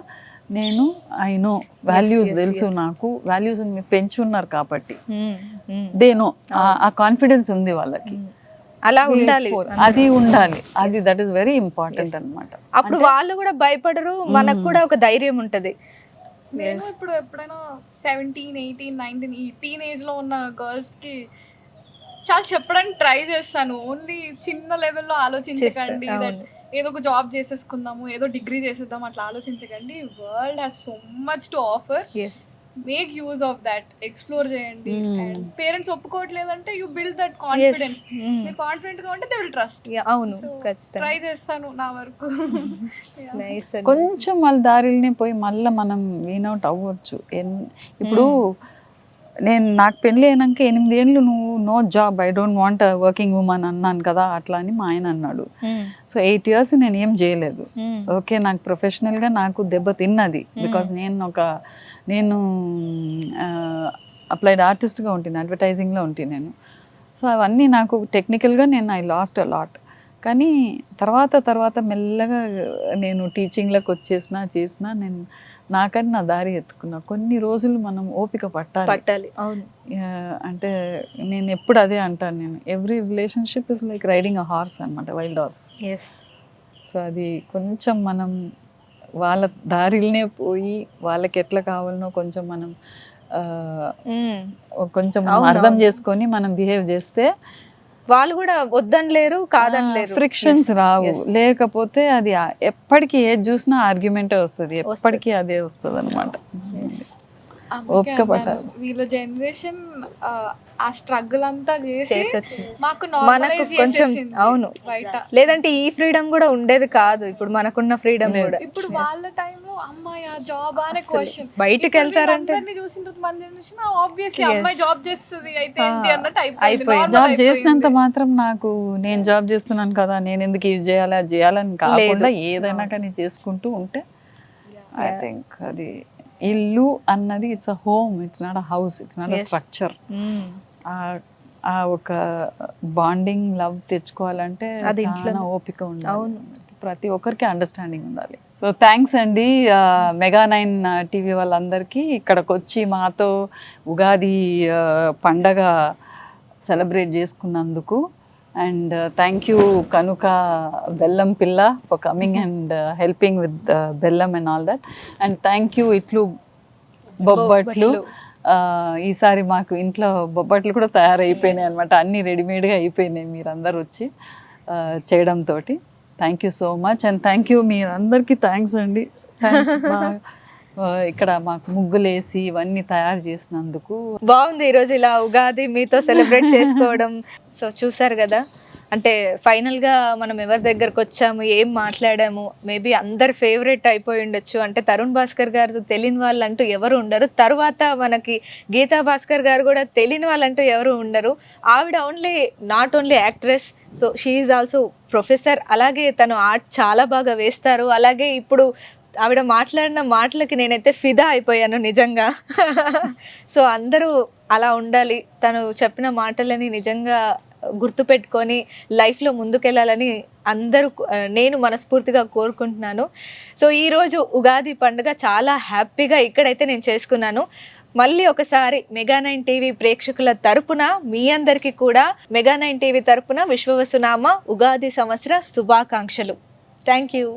నేను ఐ నో వాల్యూస్ తెలుసు, నాకు వాల్యూస్ పెంచున్నారు కాబట్టి దేనో ఆ కాన్ఫిడెన్స్ ఉంది వాళ్ళకి. అలా ఉండాలి, అది ఉండాలి, అది దట్ ఈస్ వెరీ ఇంపార్టెంట్ అనమాట. అప్పుడు వాళ్ళు కూడా భయపడరు, మనకు కూడా ఒక ధైర్యం ఉంటది. నేను ఇప్పుడు ఎప్పుడైనా 17, 18, 19 ఈ టీనేజ్ లో ఉన్న గర్ల్స్ కి చాలా చెప్పడానికి ట్రై చేస్తాను. ఓన్లీ చిన్న లెవెల్లో ఆలోచించకండి, that ఏదో ఒక జాబ్ చేసేసుకుందాము, ఏదో డిగ్రీ చేసేద్దాం అట్లా ఆలోచించకండి. World has so much to offer. Make use of that, explore చేయండి. అండ్ పేరెంట్స్ ఒప్పుకోవట్లేదంటే యూ బిల్డ్ దట్ కాన్ఫిడెన్స్. మీరు కాన్ఫిడెంట్ గా ఉంటే దే విల్ ట్రస్ట్. అవును, ట్రై చేస్తాను నా వరకు. కొంచెం వాళ్ళ దారిలోనే పోయి మళ్ళీ మనం వీనౌట్ అవ్వచ్చు. ఇప్పుడు నాకు పెళ్ళి అయినాక 8 ఏళ్ళు నువ్వు no job, I don't want working women అన్నాను కదా, అట్లా అని మా ఆయన అన్నాడు. సో 8 years నేను ఏం చేయలేదు. ఓకే, నాకు ప్రొఫెషనల్గా నాకు దెబ్బ తిన్నది. బికాజ్ నేను అప్లైడ్ ఆర్టిస్ట్గా ఉంటుంది, అడ్వర్టైజింగ్లో ఉంటుంది నేను. సో అవన్నీ నాకు టెక్నికల్గా ఐ లాస్ట్ అ లాట్. కానీ తర్వాత మెల్లగా నేను టీచింగ్లోకి చేసిన నేను నాకని నా దారి ఎత్తుకున్నా. కొన్ని రోజులు మనం ఓపిక పట్టాలి. అవును, అంటే నేను ఎప్పుడు అదే అంటాను, నేను every relationship is like riding a horse అనమాట, వైల్డ్ హార్స్. సో అది కొంచెం మనం వాళ్ళ దారిలోనే పోయి వాళ్ళకి ఎట్లా కావాలనో కొంచెం మనం కొంచెం అర్థం చేసుకొని మనం బిహేవ్ చేస్తే వాళ్ళు కూడా వద్దనలేరు, కాదనలేరు. ఫ్రిక్షన్స్ రావు. లేకపోతే అది ఎప్పటికీ ఏది చూసినా ఆర్గ్యుమెంటే వస్తుంది, ఎప్పటికీ అదే వస్తుంది అనమాట. ఓపిక పట్టాలి. వీళ్ళ జనరేషన్ ఆ స్ట్రగుల్ అంతా చేసి మాకు మనకు కొంచెం, అవును, లేదంటే ఈ ఫ్రీడమ్ కూడా ఉండేది కాదు. ఇప్పుడు మనకున్న ఫ్రీడమ్ కూడా. ఇప్పుడు వాళ్ళ టైంలో అమ్మాయి ఆ జాబ్ అనే క్వశ్చన్, బయటకు వెళ్తారంటే చూసిన తర్వాత మన జనరేషన్ ఆబ్వియస్లీ అమ్మాయి జాబ్ చేస్తుంది అయితే ఏంటి అన్నట్టు అయిపోయింది. జాబ్ చేసినంత మాత్రం నేను జాబ్ చేస్తున్నాను కదా, నేను ఎందుకు ఇది చేయాలి అది చేయాలని కాకుండా ఏదైనా కానీ చేసుకుంటూ ఉంటే ఐ థింక్ అది ఇల్లు అన్నది it's a home, it's not a house, it's not a structure. ఆ ఒక బాండింగ్ లవ్ తెచ్చుకోవాలంటే అది చాలా ఓపిక ఉండాలి. ప్రతి ఒక్కరికి అండర్స్టాండింగ్ ఉండాలి. సో థ్యాంక్స్ అండి మెగా9 టీవీ వాళ్ళందరికీ ఇక్కడికి వచ్చి మాతో ఉగాది పండగ సెలబ్రేట్ చేసుకున్నందుకు. అండ్ థ్యాంక్ యూ కనుక బెల్లం పిల్ల for coming and helping with బెల్లం and all that. And thank you ఇట్లు బొబ్బట్లు. ఈసారి మాకు ఇంట్లో బొబ్బట్లు కూడా తయారైపోయినాయి అనమాట, అన్నీ రెడీమేడ్గా అయిపోయినాయి మీరందరూ వచ్చి చేయడంతో. Thank you so much. And thank you మీరందరికీ థ్యాంక్స్ అండి. ఇక్కడ మాకు ముగ్గులేసి ఇవన్నీ తయారు చేసినందుకు బాగుంది. ఈరోజు ఇలా ఉగాది మీతో సెలబ్రేట్ చేసుకోవడం. సో చూసారు కదా, అంటే ఫైనల్గా మనం ఎవరి దగ్గరకు వచ్చాము, ఏం మాట్లాడాము, మేబీ అందరు ఫేవరెట్ అయిపోయి ఉండొచ్చు. అంటే తరుణ్ భాస్కర్ గారు తెలియని వాళ్ళంటూ ఎవరు ఉండరు. తర్వాత మనకి గీతా భాస్కర్ గారు కూడా తెలియని వాళ్ళంటూ ఎవరు ఉండరు. ఆవిడ not only actress, so she is also professor. అలాగే తను ఆర్ట్ చాలా బాగా వేస్తారు. అలాగే ఇప్పుడు ఆవిడ మాట్లాడిన మాటలకి నేనైతే ఫిదా అయిపోయాను నిజంగా. సో అందరూ అలా ఉండాలి, తను చెప్పిన మాటలని నిజంగా గుర్తుపెట్టుకొని లైఫ్లో ముందుకెళ్ళాలని నేను మనస్ఫూర్తిగా కోరుకుంటున్నాను. సో ఈరోజు ఉగాది పండుగ చాలా హ్యాపీగా ఇక్కడైతే నేను చేసుకున్నాను. మళ్ళీ ఒకసారి మెగా9 టీవీ ప్రేక్షకుల తరపున మీ అందరికీ కూడా మెగా9 టీవీ తరపున విశ్వవసునామ ఉగాది సంవత్సర శుభాకాంక్షలు. Thank you.